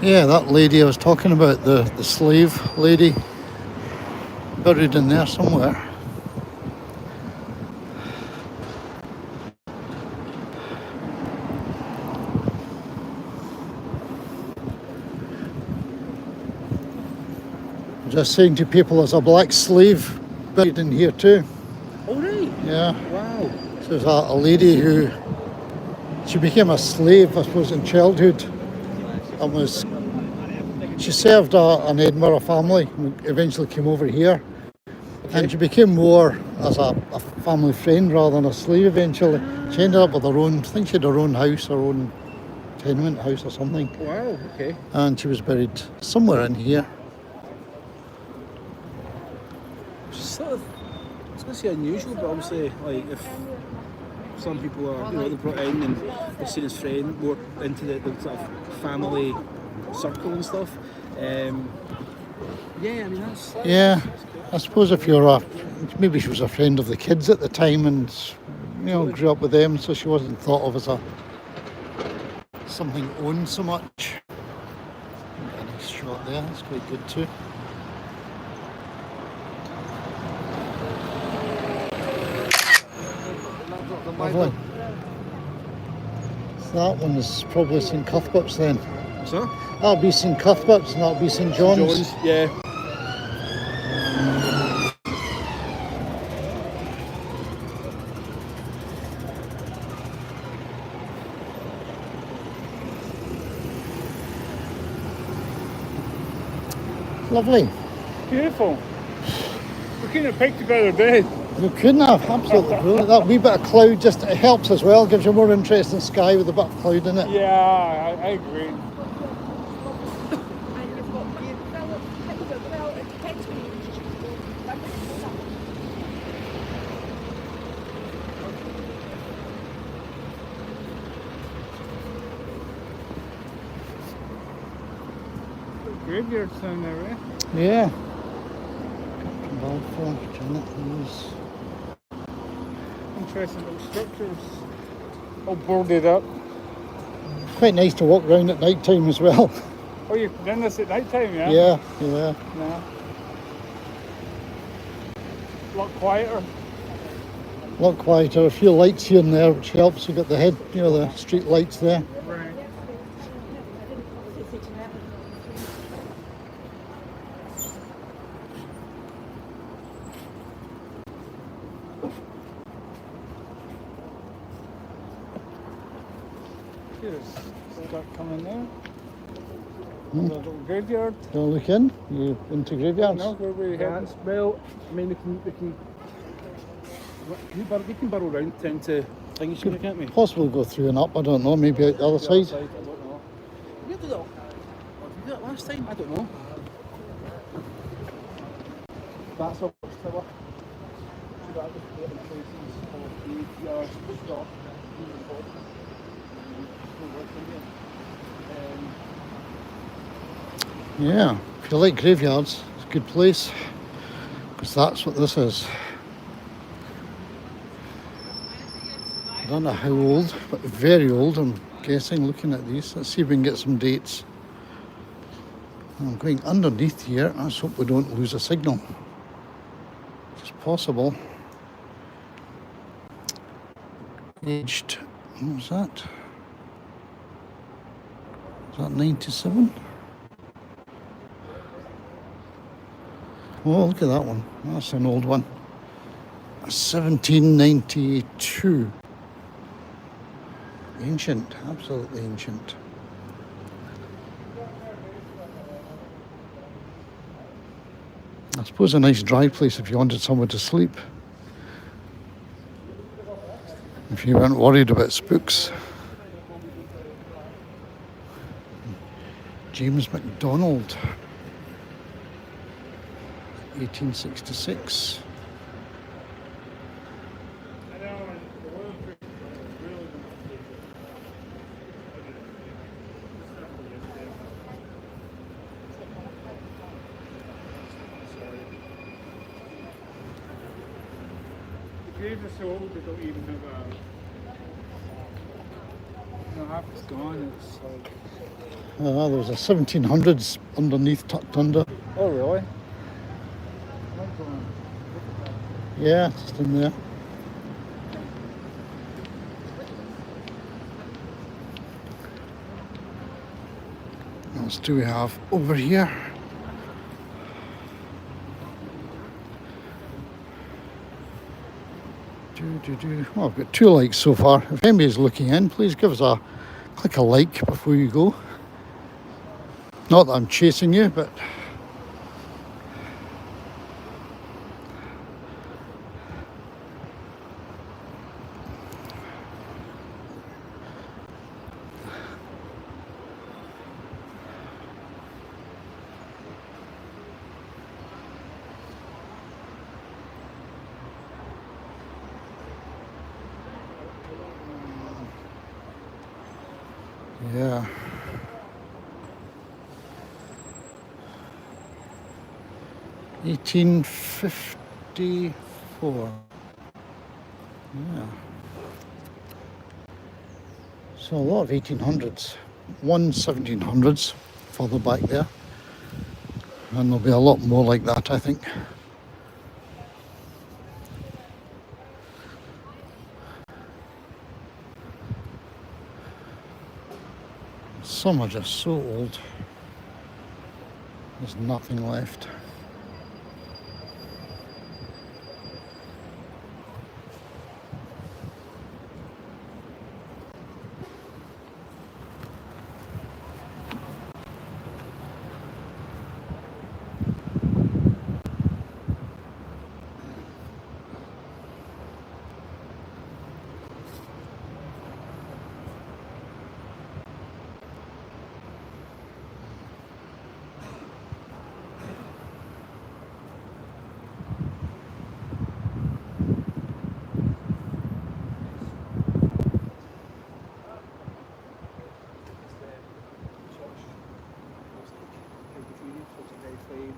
Yeah, that lady I was talking about, the slave lady, buried in there somewhere. Just saying to people, there's a black slave buried in here too. Oh, right. Yeah, Wow. so there's a lady who, she became a slave, I suppose, in childhood, and she served an Edinburgh family, and eventually came over here, and she became more as a family friend rather than a slave eventually. She ended up with her own, I think she had her own house, her own tenement house or something, Wow, okay. and she was buried somewhere in here. Sort of, I was going to say unusual, but obviously, like, if some people are, they're brought in and they're seen as friend, more into the sort of family circle and stuff. Yeah, I mean, that's... Yeah, I suppose if you're maybe she was a friend of the kids at the time and, grew up with them, so she wasn't thought of as something owned so much. A nice shot there, that's quite good too. Lovely. So that one is probably St Cuthbert's then. So? That'll be St Cuthbert's and that'll be St John's. Yeah. Lovely. Beautiful. We couldn't have picked a better day. You couldn't have, absolutely brilliant. That wee bit of cloud just, it helps as well, gives you more interesting sky with a bit of cloud in it. Yeah, I agree. Graveyards down there, eh? Yeah. Captain Balfour, Janet Hughes. Interesting little structures. All boarded up. Quite nice to walk around at night time as well. Oh, you've done this at night time, yeah? Yeah. No. A lot quieter. A lot quieter, a few lights here and there which helps. You've got the the street lights there. Right. Here's start coming there. Hmm. The little graveyard. Do you want to look in? You into graveyards? No, where we Yeah, heading? well, I mean, they can burrow round into things, you can't we? Possibly go through and up, I don't know, maybe out the other side. I don't know. We did that. Did we do that last time? I don't know. That's a watchtower. So that was put in places of graveyards, stock, human bodies. Yeah, if you like graveyards, it's a good place, because that's what this is. I don't know how old, but very old, I'm guessing, looking at these. Let's see if we can get some dates. I'm going underneath here. Let's hope we don't lose a signal. It's possible. Aged, what was that? Is that 97? Oh, look at that one. That's an old one. 1792. Ancient, absolutely ancient. I suppose a nice dry place if you wanted somewhere to sleep. If you weren't worried about spooks. James MacDonald, 1866. The graves are so old they don't even have a. Half it's gone. It's like. There was a 1700s underneath, tucked under. Oh really? Yeah, just in there. What else do we have over here? Well, I've got 2 likes so far. If anybody's looking in, please give us a click a like before you go. Not that I'm chasing you, but yeah. $1854. Yeah. So a lot of 1800s. One 1700s further back there. And there'll be a lot more like that, I think. Some are just so old. There's nothing left.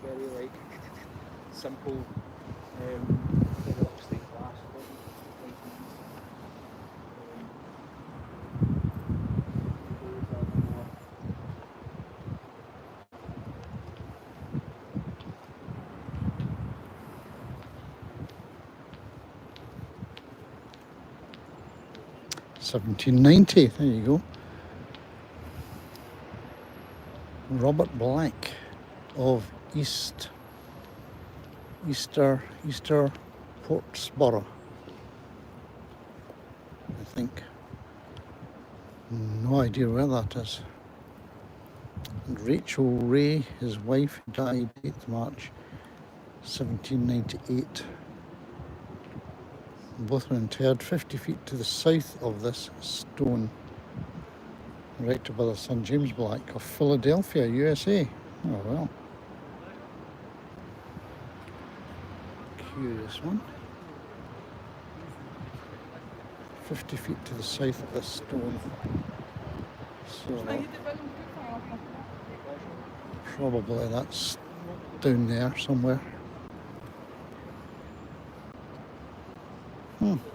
Very like simple, very like stained glass. 1790, there you go. Robert Black of Easter Portsboro. think. No idea where that is. And Rachel Ray, his wife, died 8th March 1798. Both were interred 50 feet to the south of this stone, erected by their son James Black of Philadelphia, USA. Oh well. Curious one. 50 feet to the south of this stone. So probably that's down there somewhere.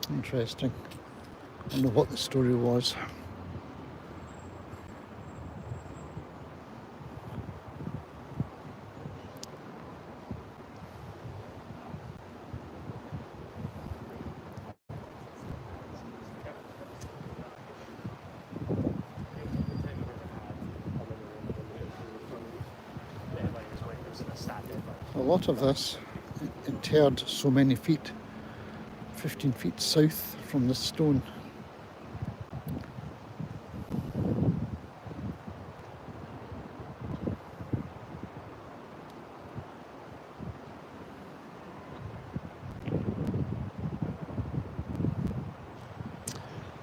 Interesting. I don't know what the story was. A lot of this interred so many feet, 15 feet south from the stone.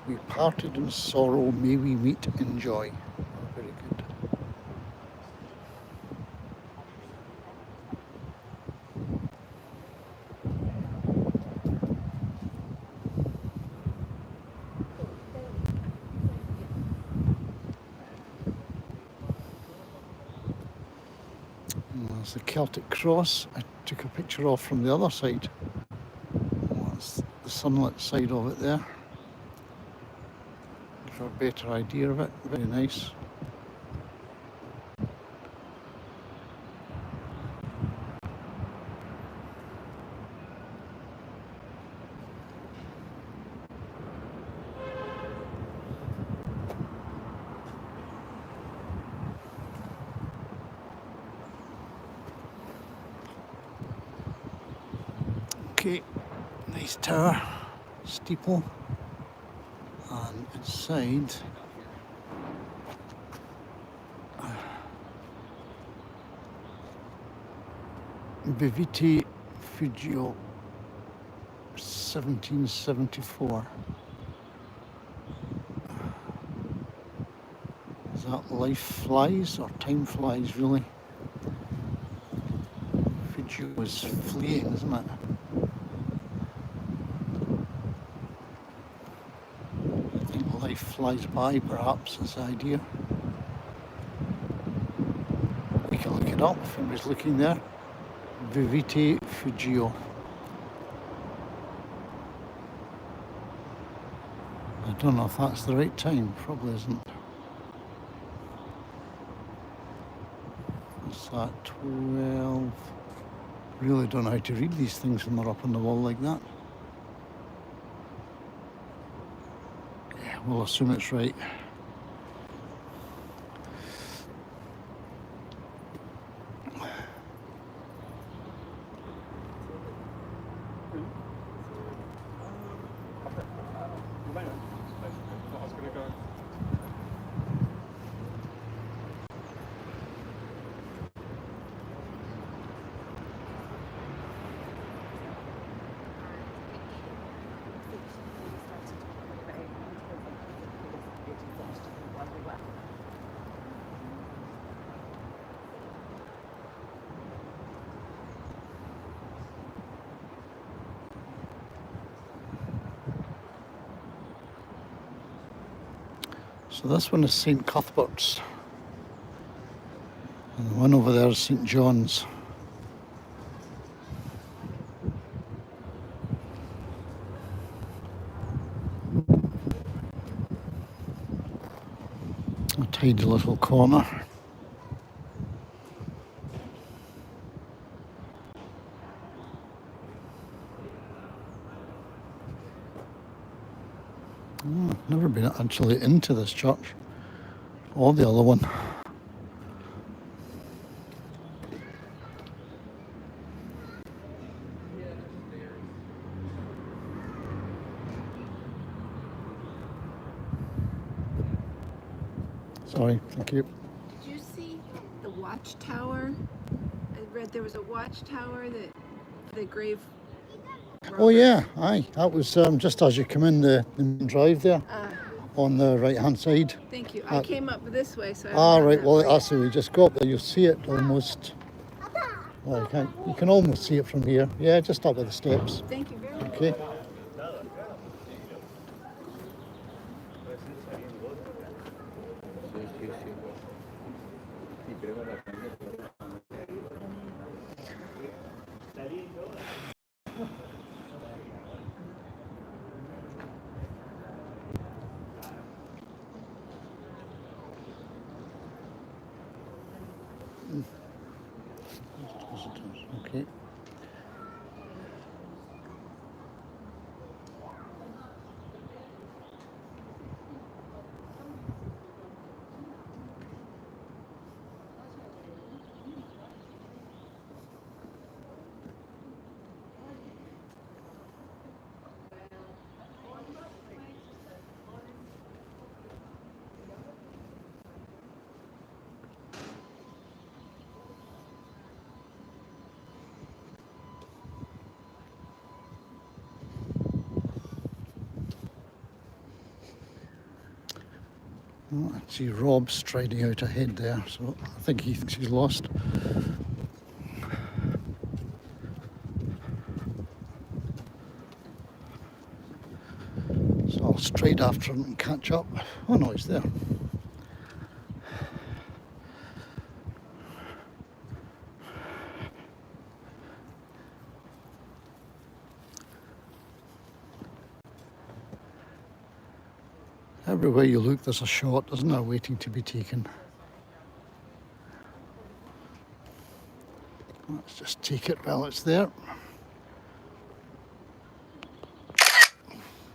We parted in sorrow, may we meet in joy. Very good. And there's the Celtic cross I took a picture of from the other side. That's the sunlit side of it there. For a better idea of it. Very nice. Okay, nice tower, steeple, and inside Beviti Fugio 1774. Is that life flies or time flies really? Fugio is fleeing, isn't it? I think life flies by perhaps is the idea. We can look it up if anybody's looking there. Vivite Fugio. I don't know if that's the right time, probably isn't. What's that, 12? Really don't know how to read these things when they're up on the wall like that. Yeah, we'll assume it's right. So this one is St. Cuthbert's, and the one over there is St. John's. A tidy little corner. I've never been actually into this church or the other one. Sorry, thank you. Did you see the watchtower? I read there was a watchtower that the grave. Oh yeah, aye. That was just as you come in the main drive there, on the right hand side. Thank you. I came up this way, so I Ah, haven't right. gone Well, that way. that's we just go up there. You'll see it almost. Well, you can almost see it from here. Yeah, just up with the steps. Thank you very much. Okay. Okay. Well, I see Rob striding out ahead there, so I think he thinks he's lost. So I'll stride after him and catch up. Oh no, he's there. Everywhere you look, there's a shot, isn't there, waiting to be taken. Let's just take it while it's there.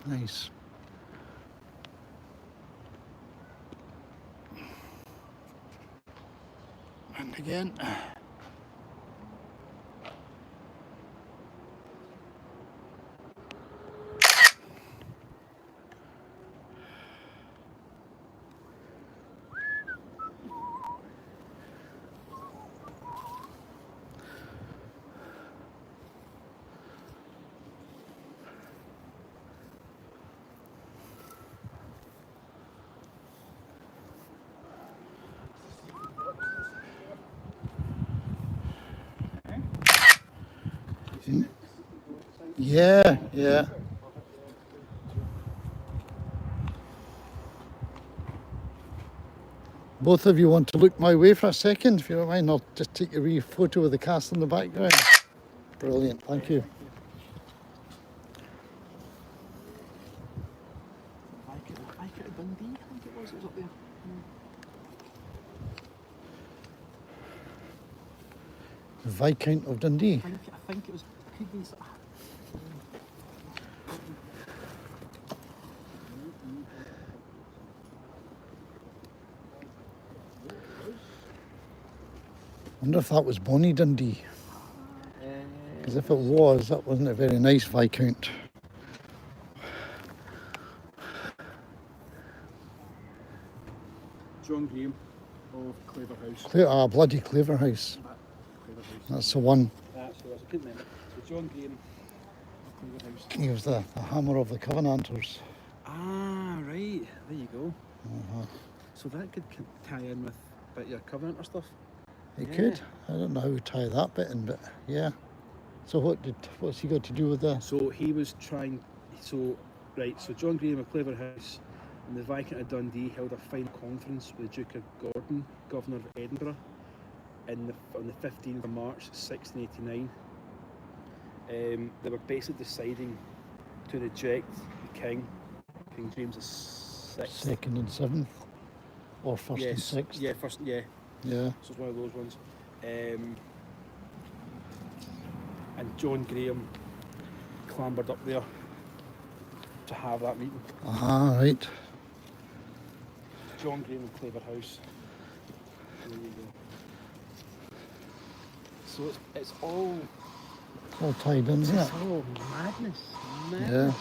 Nice. And again. Yeah, yeah. Both of you want to look my way for a second, if you don't mind. I'll just take a wee photo of the cast in the background. Brilliant, thank you. Dundee, I think it was up there. Viscount of Dundee. I think it was, could be. Wonder if that was Bonnie Dundee. Because if it was, that wasn't a very nice Viscount. John Graham of Claverhouse. Bloody Claverhouse. That's the one. That's who I was. I couldn't remember. So John Graham of Claverhouse. He was the hammer of the Covenanters. Ah, right. There you go. So that could tie in with a bit of your Covenanter stuff. It could. I don't know how we tie that bit in, but yeah. So what's he got to do with that? So he was trying. So John Graham of Claverhouse and the Viscount of Dundee held a final conference with the Duke of Gordon, Governor of Edinburgh, on the 15th of March 1689. They were basically deciding to reject the King James VI. Second and seventh, or first and sixth? Yeah, first. Yeah. Yeah. So it's one of those ones. And John Graham clambered up there to have that meeting. Right. John Graham and Claverhouse. There you go. So it's all Tied in, isn't it? it's all madness. Yeah.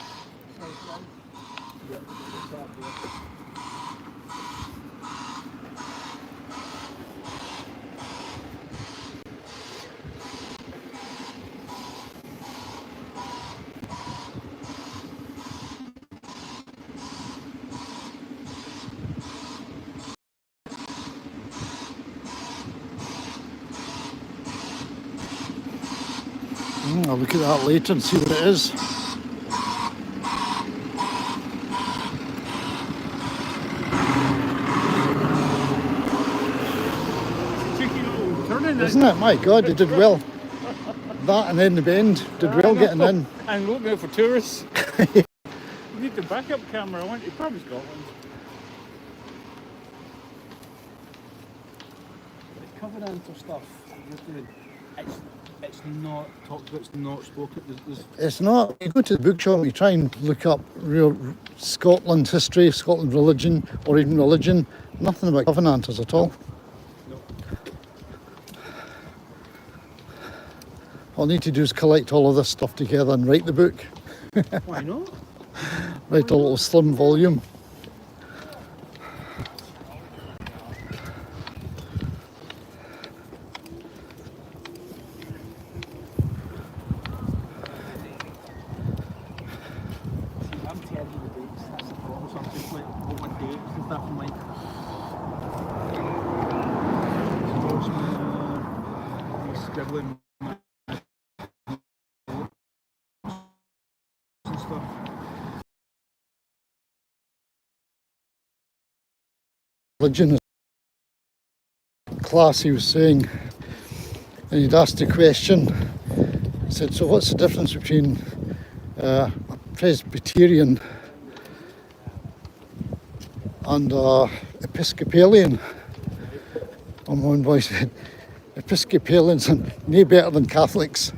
I'll look at that later and see what it is. Cheeky little turning, Isn't it? My God, they did well. That and then the bend did well getting in. And looking out for tourists. You need the backup camera. I want to probably Scotland. The Covenanter stuff you're doing, it's not talked about, it's not spoken. It's not. You go to the bookshop, you try and look up real Scotland history, Scotland religion, or even religion. Nothing about Covenanters at all. No. All I need to do is collect all of this stuff together and write the book. Why not? Write a little slim volume. I'm terrible with dates, that's the problem. So I'm just like over dates and stuff. I'm like, scribbling and stuff. Religion is class, he was saying, and he'd asked a question. He said, so what's the difference between a Presbyterian and a Episcopalian? And one boy said, Episcopalians are no better than Catholics.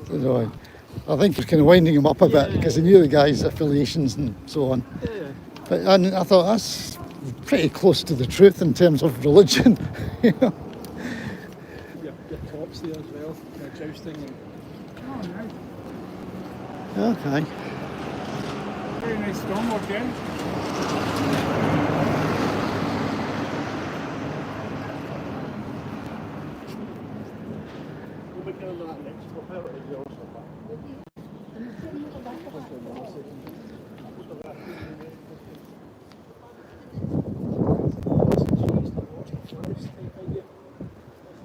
So I think he was kind of winding him up a bit because he knew the guy's affiliations and so on. But and I thought that's pretty close to the truth in terms of religion. You know? Your tops there as well, jousting and... Okay. Very nice stonework, yeah.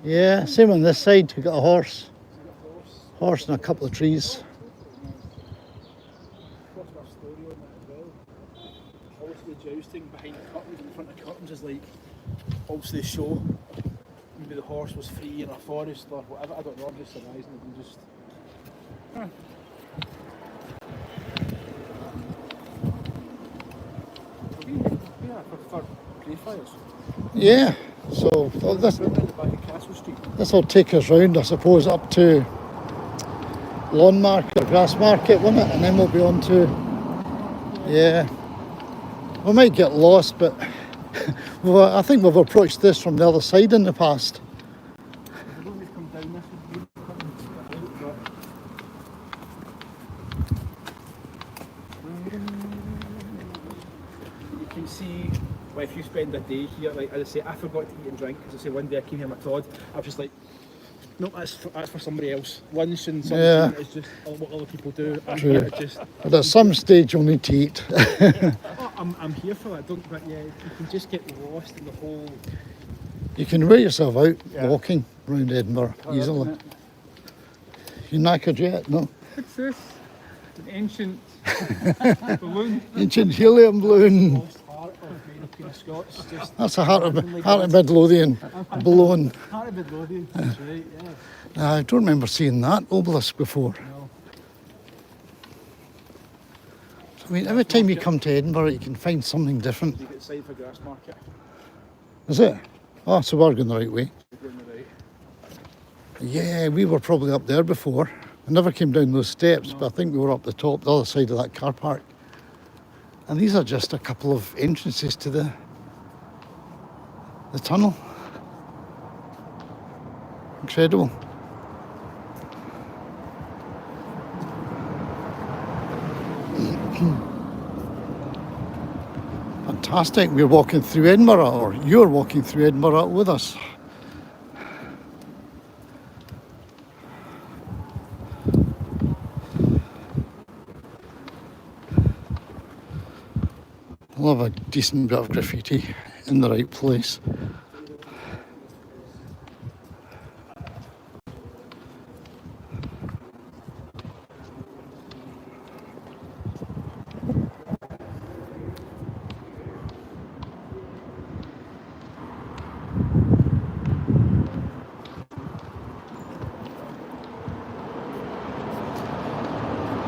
Yeah, same on this side. We've got a horse and a couple of trees. Obviously jousting behind curtains, in front of curtains is like, obviously the show. Maybe the horse was free in a forest or whatever, I don't know, I'm just surmising it and just... Yeah, for grey fires. Yeah, so this will take us round, I suppose, up to Lawn Market or Grass Market, won't it? And then we'll be on to, yeah, we might get lost, but I think we've approached this from the other side in the past. You can see, well, if you spend a day here, like as I say, I forgot to eat and drink. As I say, one day I came here with my Todd, I was just like, no, that's for somebody else. Lunch and something is just what other people do. I'm True. here to just... But at some stage you'll need to eat. I'm here for that, don't, but yeah, you can just get lost in the whole... You can wear yourself out walking around Edinburgh easily. Isn't it? You knackered yet? No? What's this? An ancient balloon. Ancient helium balloon. Lost heart of many Queen of Scots. Just That's a Heart of Midlothian balloon. Heart of Midlothian, that's right, yeah. I don't remember seeing that obelisk before. No. I mean, every time you come to Edinburgh, you can find something different. You get signed for Grass Market. Is it? Oh, so we're going the right way. You're going the right. Yeah, we were probably up there before. I never came down those steps, but I think we were up the top, the other side of that car park. And these are just a couple of entrances to the tunnel. Incredible. Fantastic. We're walking through Edinburgh, or you're walking through Edinburgh with us. Love a decent bit of graffiti in the right place.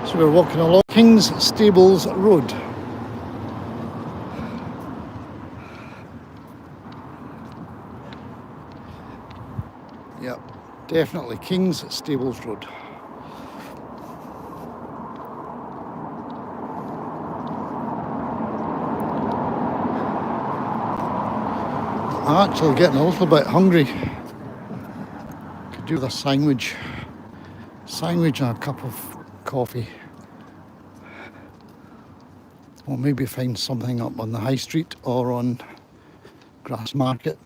So we're walking along King's Stables Road. Yep, definitely King's Stables Road. I'm actually getting a little bit hungry. Could do with a sandwich and a cup of coffee. Or maybe find something up on the high street or on Grassmarket.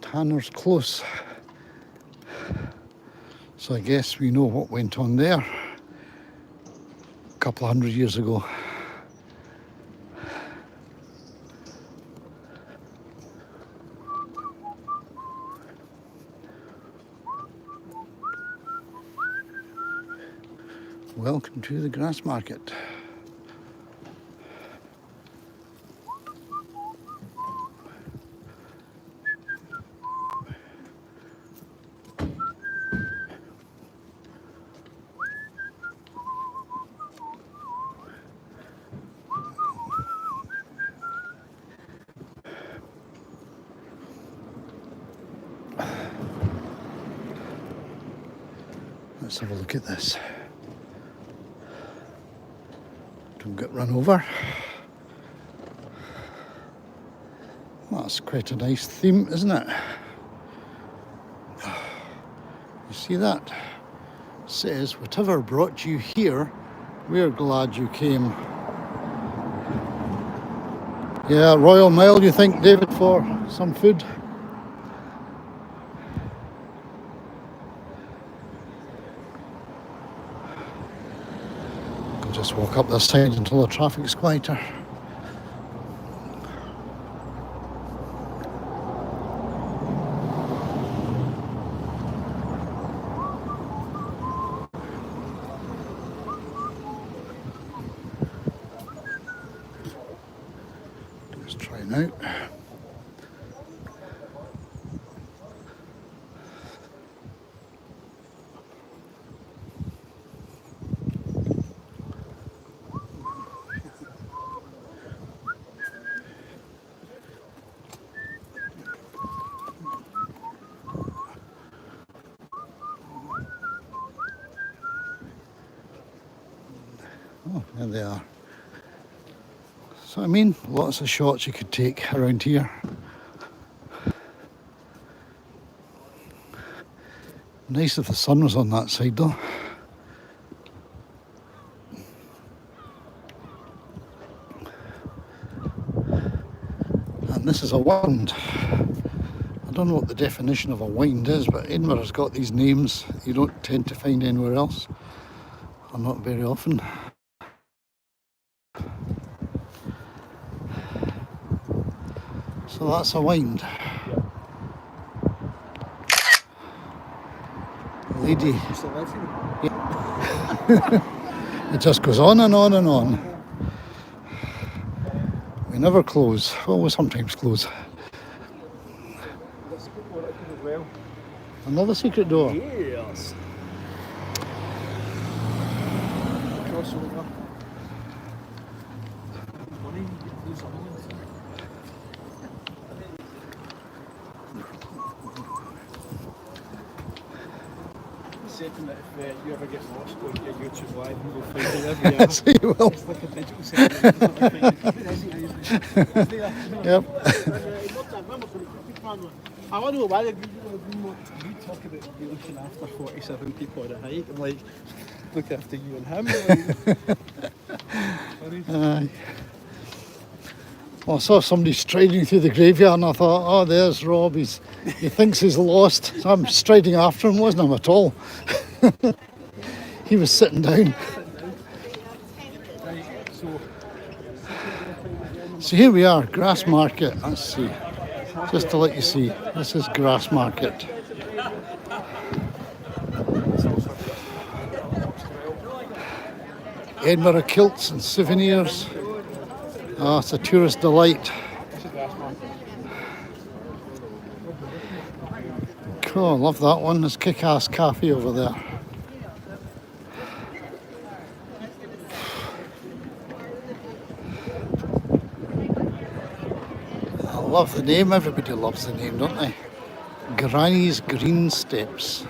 Tanner's Close. So I guess we know what went on there a couple of hundred years ago. Welcome to the Grassmarket. Let's have a look at this. Don't get run over. That's quite a nice theme, isn't it? You see that? It says, whatever brought you here, we're glad you came. Yeah, Royal Mile, you think, David, for some food? Just walk up this side until the traffic's quieter. Let's try now. Oh, there they are. So I mean, lots of shots you could take around here. Nice if the sun was on that side though. And this is a wind. I don't know what the definition of a wind is, but Edinburgh's got these names you don't tend to find anywhere else, or not very often. So that's a wind. Lady. It just goes on and on and on. We never close. Well, we sometimes close. Another secret door. Yes. Crossover. Second, that if you ever get lost, go to your YouTube live and we'll find you every hour. So you will. It's like a digital set. Yep. I want to know why you talk about you looking after 47 people at a hike. I'm like, look after you and him. Well, I saw somebody striding through the graveyard and I thought, oh, there's Rob. He thinks he's lost. So I'm striding after him. Wasn't him at all. He was sitting down. So here we are, Grass Market. Let's see. Just to let you see, this is Grass Market. Edinburgh kilts and souvenirs. Oh, it's a tourist delight. Cool, I love that one. There's Kick-Ass Cafe over there. I love the name. Everybody loves the name, don't they? Granny's Green Steps.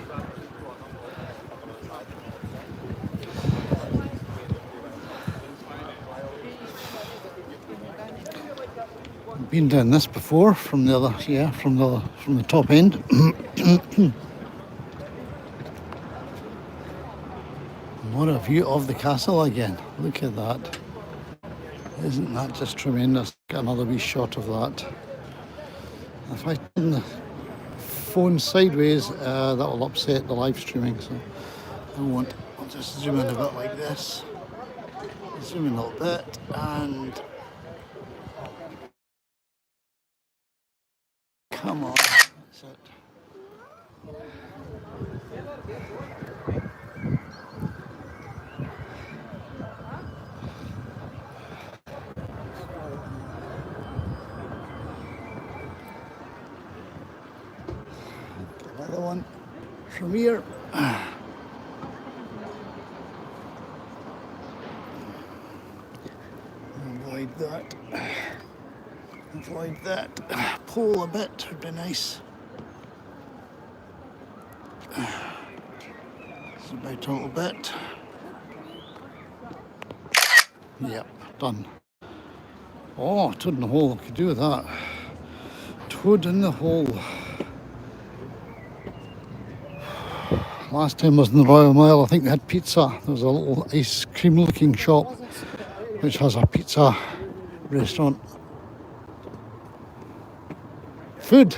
Been down this before from the other, yeah, from the top end. What a view of the castle again. Look at that. Isn't that just tremendous? Get another wee shot of that. If I turn the phone sideways, that will upset the live streaming, so I won't. I'll just zoom in a bit like this. Zoom in a little bit, and come on, that's it. Another one from here. Avoid that. Avoid that. Pull a bit would be nice. Zoom out a little bit. Yep, done. Oh, toad in the hole. Could do with that. Toad in the hole. Last time I was in the Royal Mile, I think they had pizza. There was a little ice cream looking shop which has a pizza restaurant. Food.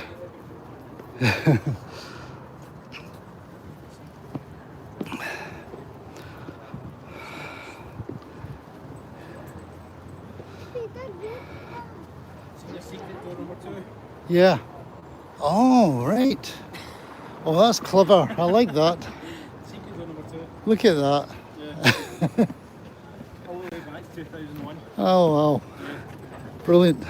Yeah. Oh, right. Oh, that's clever. I like that. Look at that. Yeah. All the way back to 2001. Oh, wow. Brilliant.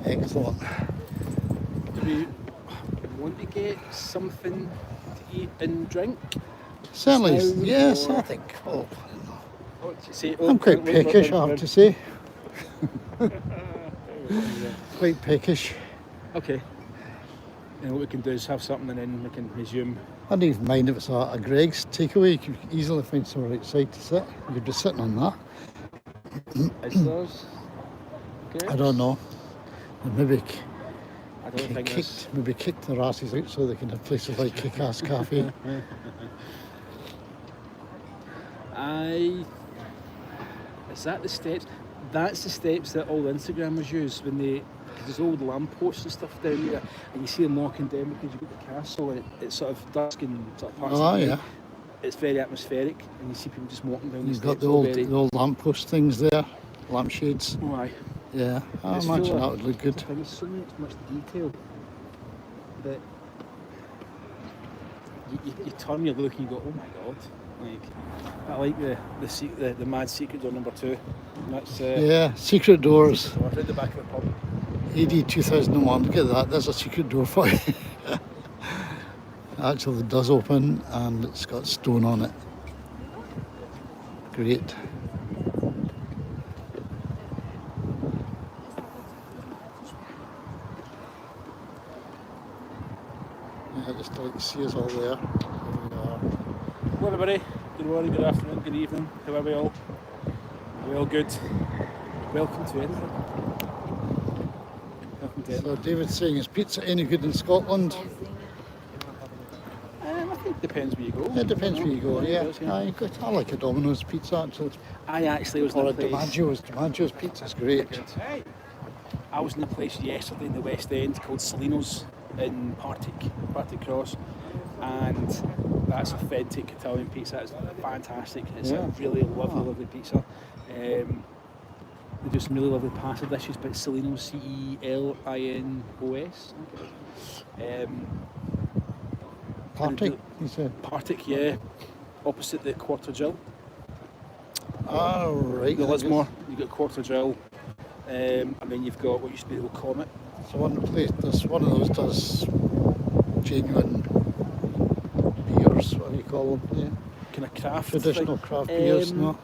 Excellent. Do we want to get something to eat and drink? Certainly, Now, yes, or- I think. Oh, What do you say? I'm quite peckish, I have to say. Quite peckish. Okay. And what we can do is have something and then we can resume. I don't even mind if it's a Greg's takeaway. You could easily find somewhere outside to sit. You could be sitting on that. Is those? Okay. I don't know. And maybe I don't think it's. kicked the rasses out so they can have places like Kick-Ass Cafe. Is that the steps? That's the steps that all the Instagrammers use when they. Because there's old lampposts and stuff down there, and you see them knocking down because you've got the castle, and it's sort of dusk and sort of parts Oh, of the yeah. day. It's very atmospheric, and you see people just walking down You've the got steps. the old lamppost things there, lampshades. Oh, aye. Yeah, I It's imagine full that of- would look good. I think it's so much detail that you turn your look and you go, oh my god! Like I like the mad secret door number 2. And that's Yeah, secret doors. so I read the back of the pub. AD 2001. Look at that. There's a secret door for you. Actually, it does open and it's got stone on it. Great. Yeah, just to let you see us all there. There we are. Hello everybody. Good morning, good afternoon, good evening. How are we all? Are we all good? Welcome to Edinburgh. Welcome to So Edinburgh. David's saying, is pizza any good in Scotland? I think it depends where you go. It depends where you go, It yeah. does, I like a Domino's pizza actually. I actually was in Or a a place. DiMaggio's pizza's great. I was in a place yesterday in the West End called Salino's in Partick Cross, and That's authentic Italian pizza. It's fantastic. It's Yeah. a really lovely, lovely pizza. They do some really lovely pasta dishes, but Celinos, Celinos. Partick, you said. Partick, yeah. Opposite the Quarter Jill. Oh, right. The I guess. Lismore, you've got Quarter Jill. And then you've got what used to be the old Comet. So one place, this one of those does genuine beers, what do you call them? Yeah. Kind of craft. Traditional thing. craft beers, no?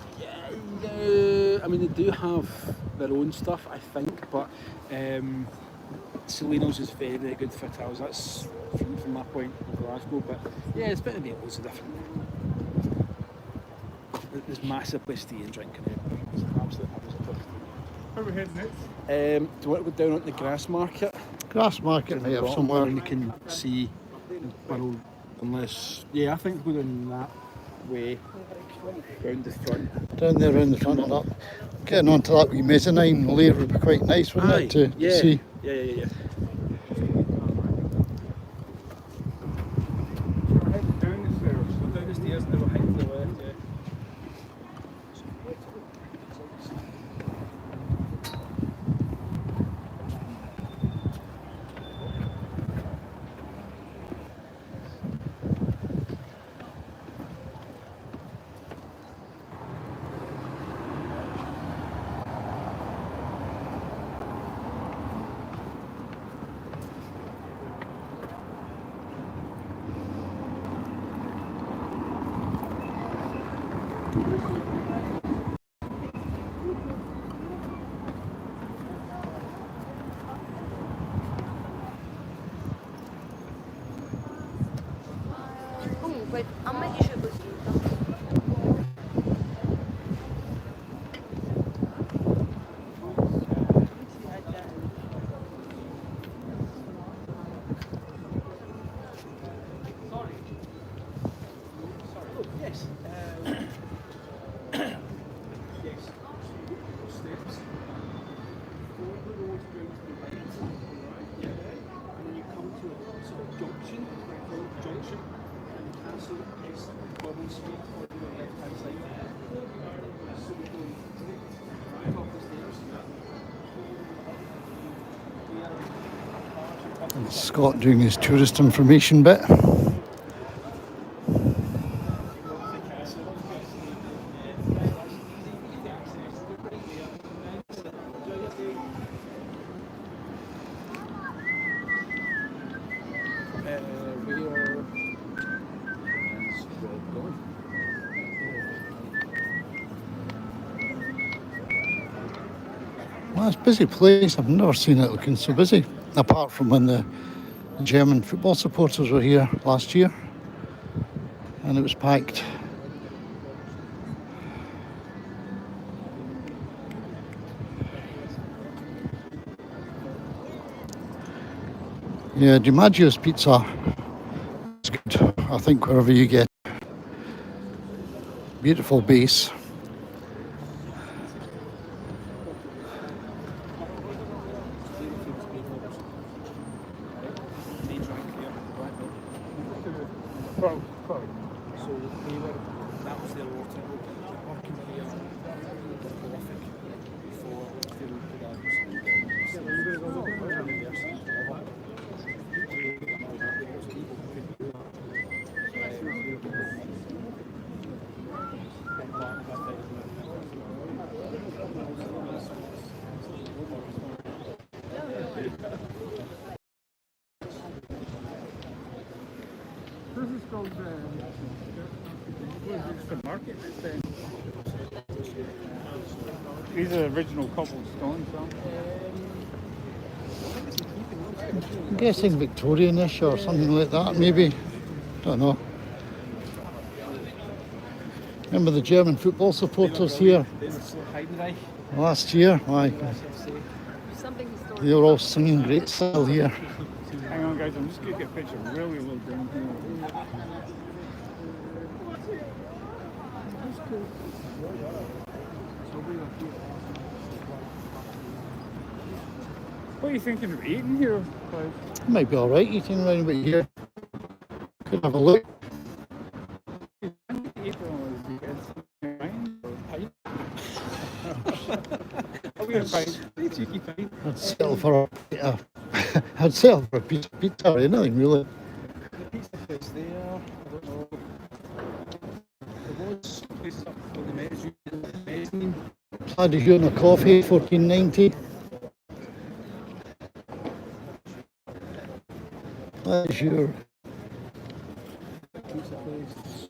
Yeah, I mean, they do have their own stuff, I think, but Celinos is very, very good for Italians. That's from my point of Glasgow, but yeah, it's better to be loads of different. There's massive place to eat and drink in Edinburgh. It's an absolute place. Where are we heading next? Do you want to go down on the grass market? Grass market may have somewhere. And you can see the Burrow, unless, yeah, I think go down that way, round the front. Down there around the front of that. Getting onto that wee mezzanine layer would be quite nice, wouldn't it, to yeah. see? Yeah. Heading down the stairs. Go down the stairs and they will hide to the left, yeah. Comunque, a me dice così. Yes. Yes. Steps. Follow the road going to the right. Yeah. And then you come to a sort of junction, and the castle is Bourbon Street on the left hand side. So we go right up the stairs. And Scott doing his tourist information bit. Well, it's a busy place. I've never seen it looking so busy, apart from when the German football supporters were here last year and it was packed. Yeah, DiMaggio's pizza is good, I think, wherever you get it. Beautiful base. So they were, that was their water. Working here, prolific for This is called the market. These are original cobblestones, huh? I'm guessing Victorian-ish or something like that, maybe. Don't know. Remember the German football supporters here last year? Why? Something historic. They were all singing great style here. Hang on, guys, I'm just going to get a picture really low down here. What are you thinking of eating here, Clive? Might be alright eating around about here. Could have a look. April is fine. I'll be a pint. Cheeky pint. I'd settle for a, I'd settle for a piece of pizza or anything really. The pizza place there, I don't know. There was places up on the mezzanine. Had a euro coffee, 14.90. That's your Pizza place.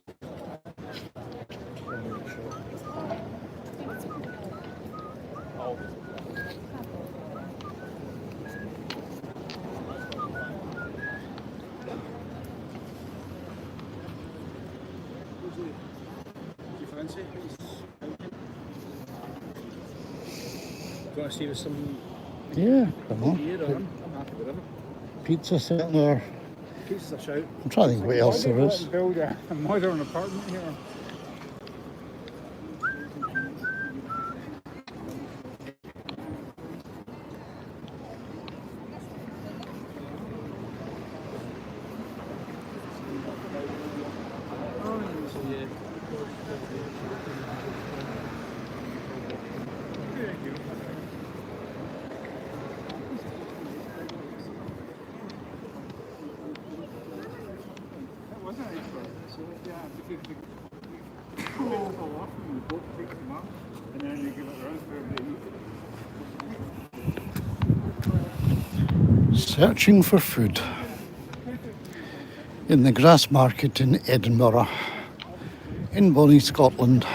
Oh. Do you fancy? Do you want to see with some yeah, come on. beer or I'm happy with whatever. Pizza setting there. Pizza's a shout. I'm trying to think what else there is. Build a modern apartment here. Searching for food in the grass market in Edinburgh, in bonnie Scotland.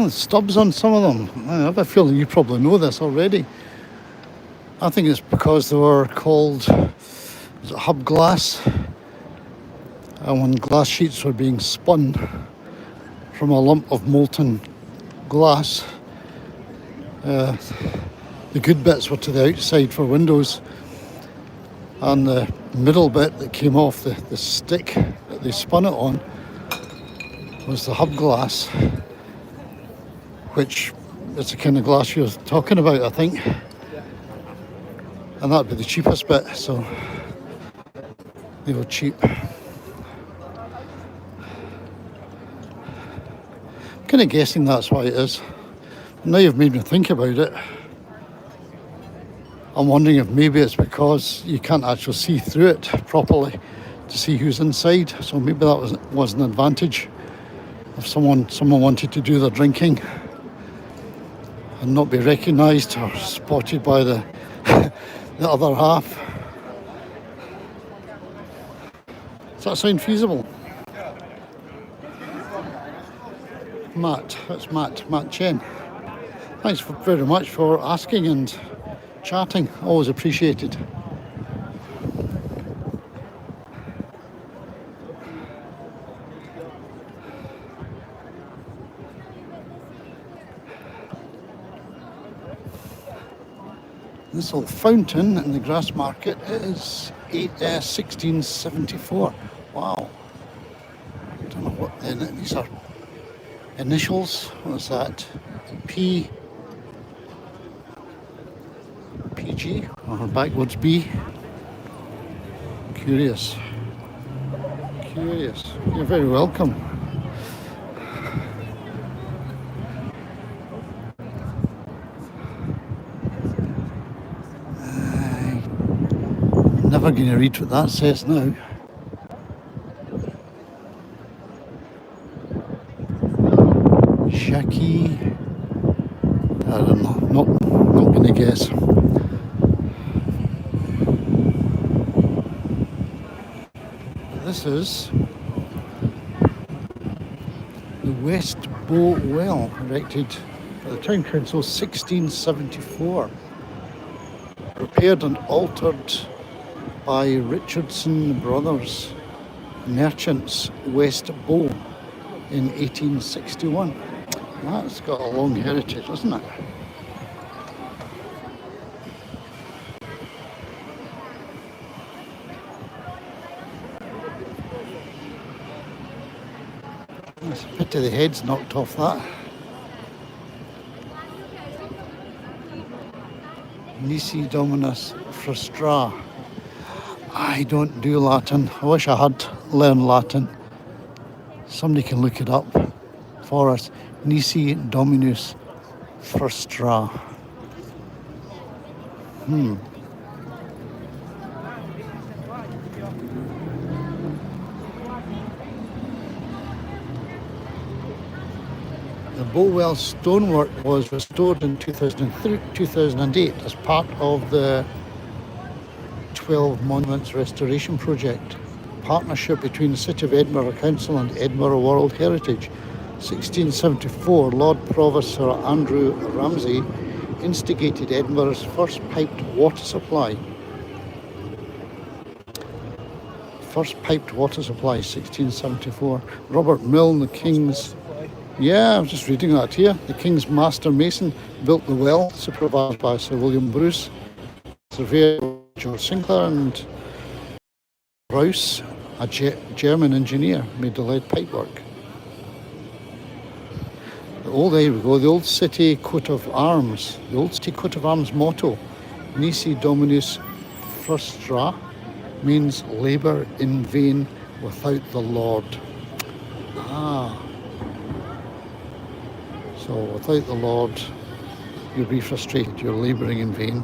Stubs on some of them. I have a feeling you probably know this already. I think it's because they were called hub glass, and when glass sheets were being spun from a lump of molten glass, the good bits were to the outside for windows, and the middle bit that came off the stick that they spun it on was the hub glass, which is the kind of glass you're talking about, I think. And that'd be the cheapest bit, so they were cheap. I'm kind of guessing that's why it is. Now you've made me think about it. I'm wondering if maybe it's because you can't actually see through it properly to see who's inside. So maybe that was an advantage if someone wanted to do their drinking and not be recognised or spotted by the the other half. Does that sound feasible? Matt, that's Matt Chen. Thanks very much for asking and chatting, always appreciated. This old fountain in the grass market is 1674. Wow. I don't know what these are. Initials. What's that? PG or backwards B. Curious. You're very welcome. Never going to read what that says now. Shaki. I don't know. Not going to guess. This is the West Bow Well, erected by the Town Council 1674. Repaired and altered by Richardson Brothers, merchants, West Bow, in 1861. That's got a long heritage, hasn't it? It's a pity the head's knocked off that. Nisi Dominus Frustra. I don't do Latin. I wish I had learned Latin. Somebody can look it up for us. Nisi Dominus Frustra. The Bowell stonework was restored in 2008 as part of the 12 Monuments Restoration Project, partnership between the City of Edinburgh Council and Edinburgh World Heritage. 1674, Lord Provost Sir Andrew Ramsay instigated Edinburgh's first piped water supply. First piped water supply, 1674. Robert Milne, the King's... Yeah, I was just reading that here. The King's Master Mason built the well, supervised by Sir William Bruce, surveyor George Sinclair, and Rouse, a German engineer, made the lead pipework. There we go, the old city coat of arms. The old city coat of arms motto, Nisi Dominus Frustra, means labour in vain without the Lord. So without the Lord, you'll be frustrated, you're labouring in vain.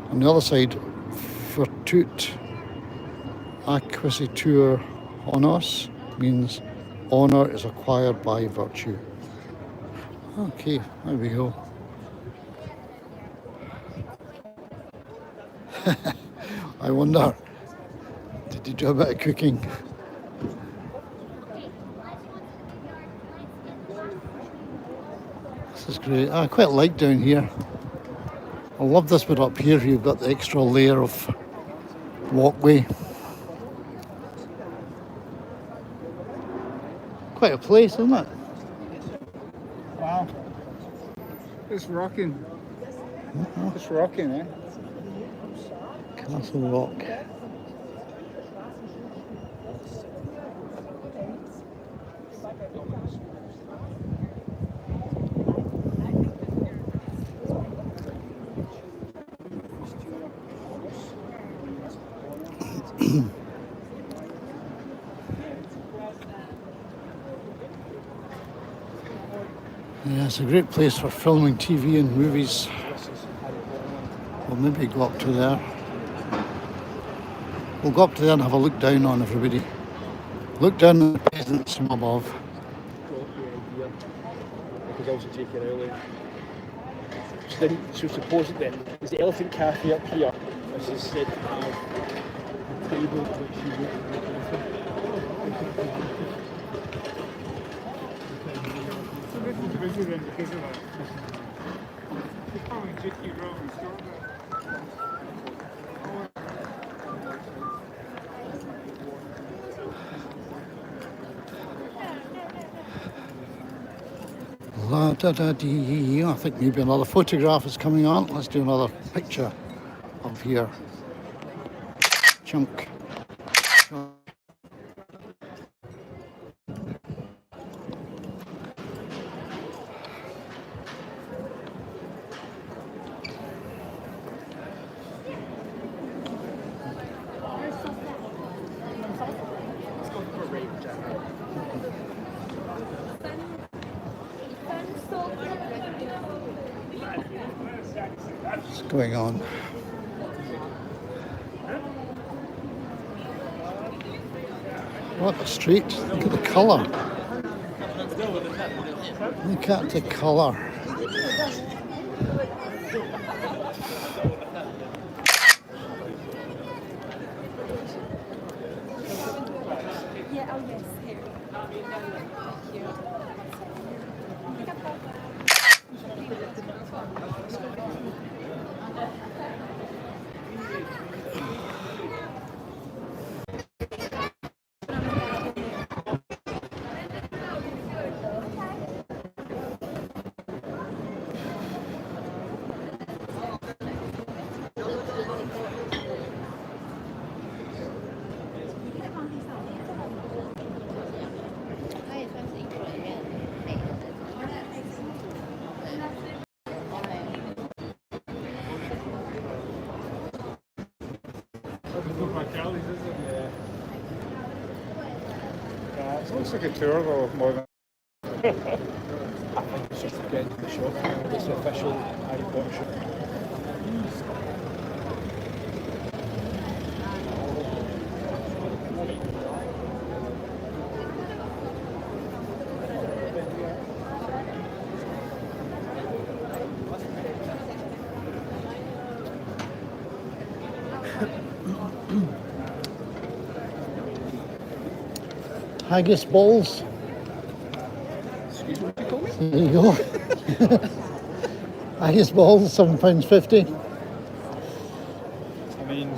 On the other side, Virtute Acquisitur Honos means honour is acquired by virtue. Okay, there we go. I wonder, did you do a bit of cooking? This is great. I quite like down here. I love this bit up here. You've got the extra layer of walkway. Quite a place, isn't it? Wow. It's rocking. It's rocking, eh? Castle Rock. Yeah, it's a great place for filming TV and movies. We'll maybe go up to there. We'll go up to there and have a look down on everybody. Look down on the peasants from above. Because also take her earlier. So supposedly then, there's the elephant cafe up here, as is said to have a table which you would So this is busy then because of that. It's probably Jicky Road and store that. La da da dee. I think maybe another photograph is coming on. Let's do another picture of here. Chunk. What's going on? What a street. Look at the colour. Look at the colour. Looks like a tour though, more than. It's just to get into the shop. It's the official Harry Potter shop. Haggis balls. Excuse me, what do you call me? There you go. Haggis balls, £7.50. I mean,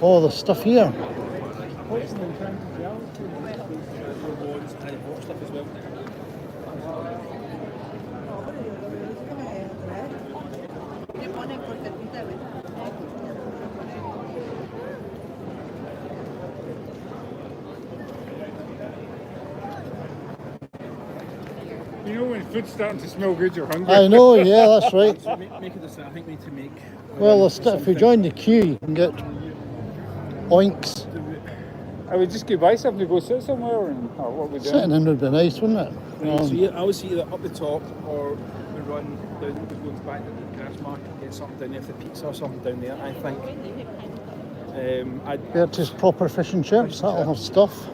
Oh, the stuff here. Harry Potter stuff as well. You know when food's starting to smell good, you're hungry. I know, yeah, that's right. So make it this. I think we need to make. Well, if we join the queue, you can get oinks. I would just go buy something to go sit somewhere, and what we Sitting doing? in would be nice, wouldn't it? Right, so I would see either up the top or we run down, we go back to the grass market and get something down there for the pizza or something down there. I think. Bertie's proper fish and chips, that'll have stuff.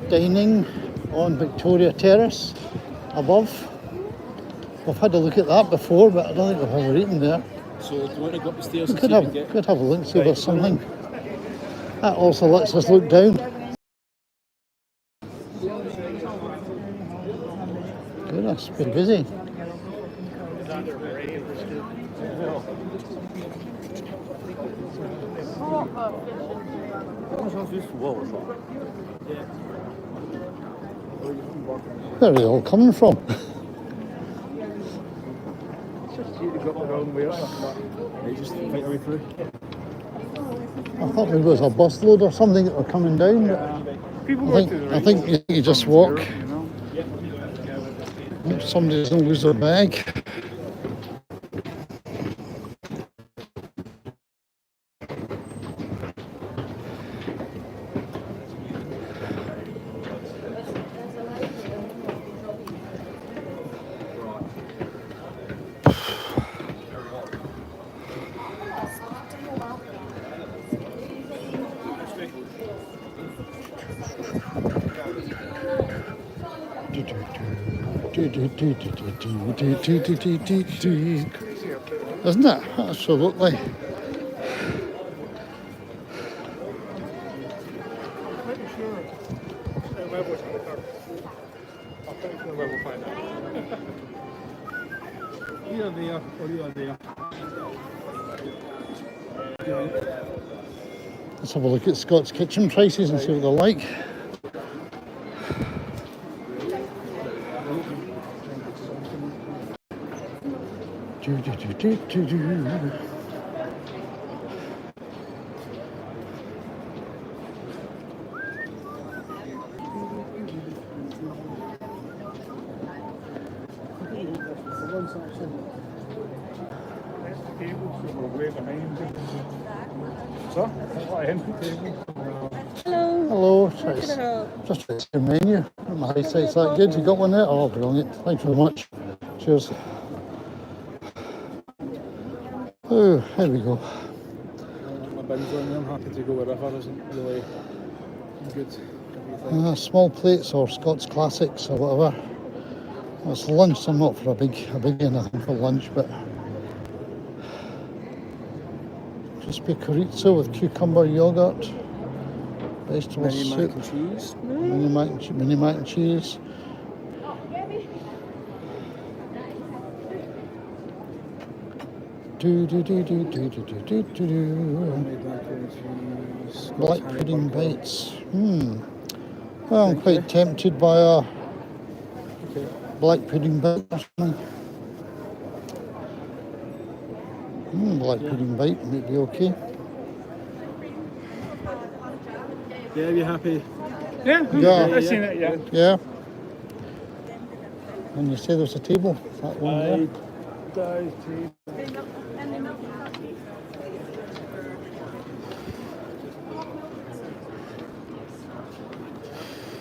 Dining on Victoria Terrace above. We've had a look at that before, but I don't think we've ever eaten there. So do you want to go up the stairs We and could see if we have, can get? could have a look, see if Right, there's something. That also lets us look down. Goodness, been busy. Where are they all coming from? They just fight our way through. I thought maybe it was a busload or something that were coming down. But People I go think, to the I think you just walk. you know. Hope somebody doesn't lose their bag. Isn't it? Absolutely. Either there or either there. Let's have a look at Scott's Kitchen prices and see what they're like. Tables that were way behind you. So, a lot of empty tables. Hello, just a your menu. My eyesight's that good. You got one there? Oh, brilliant. Thanks very much. Cheers. Oh, here we go. My bin's on there. I'm happy to go wherever isn't really good. Small plates or Scott's Classics or whatever. It's lunch, so I'm not for a big anything for lunch, but crispy chorizo with cucumber yogurt, vegetable Mini soup, mac and cheese. mini mac and cheese. Black pudding bites. Well, I'm quite tempted by a black pudding bite or something. Black pudding bite might be okay. Yeah, you happy? Yeah. I've seen it, yeah. Yeah. And you say there's a table? That one there?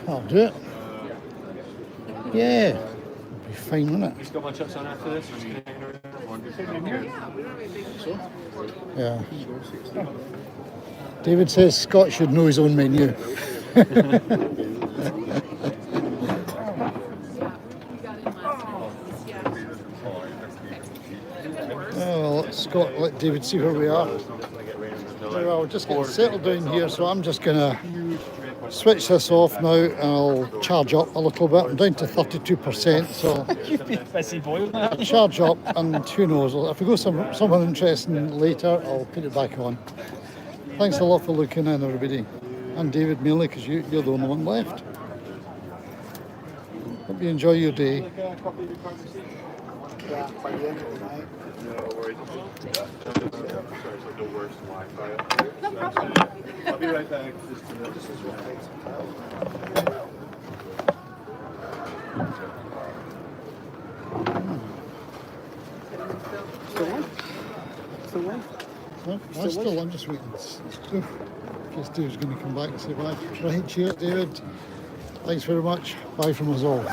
I'll do it. Yeah. It'll be fine, won't it? You still want chips on after this? Yeah. David says Scott should know his own menu. Well, Scott, let David see where we are. Well, we're just getting settled down here, so I'm just going to switch this off now and I'll charge up a little bit. I'm down to 32%, so You'd be a busy boy. I'll charge up and who knows, if we go somewhere interesting later, I'll put it back on. Thanks a lot for looking in, everybody. And David mainly, because you're the only one left. Hope you enjoy your day. I'll be right back. No, I'm still, I'm just waiting. In case Dave's going to come back and say bye. Right, cheers, David. Thanks very much. Bye from us all.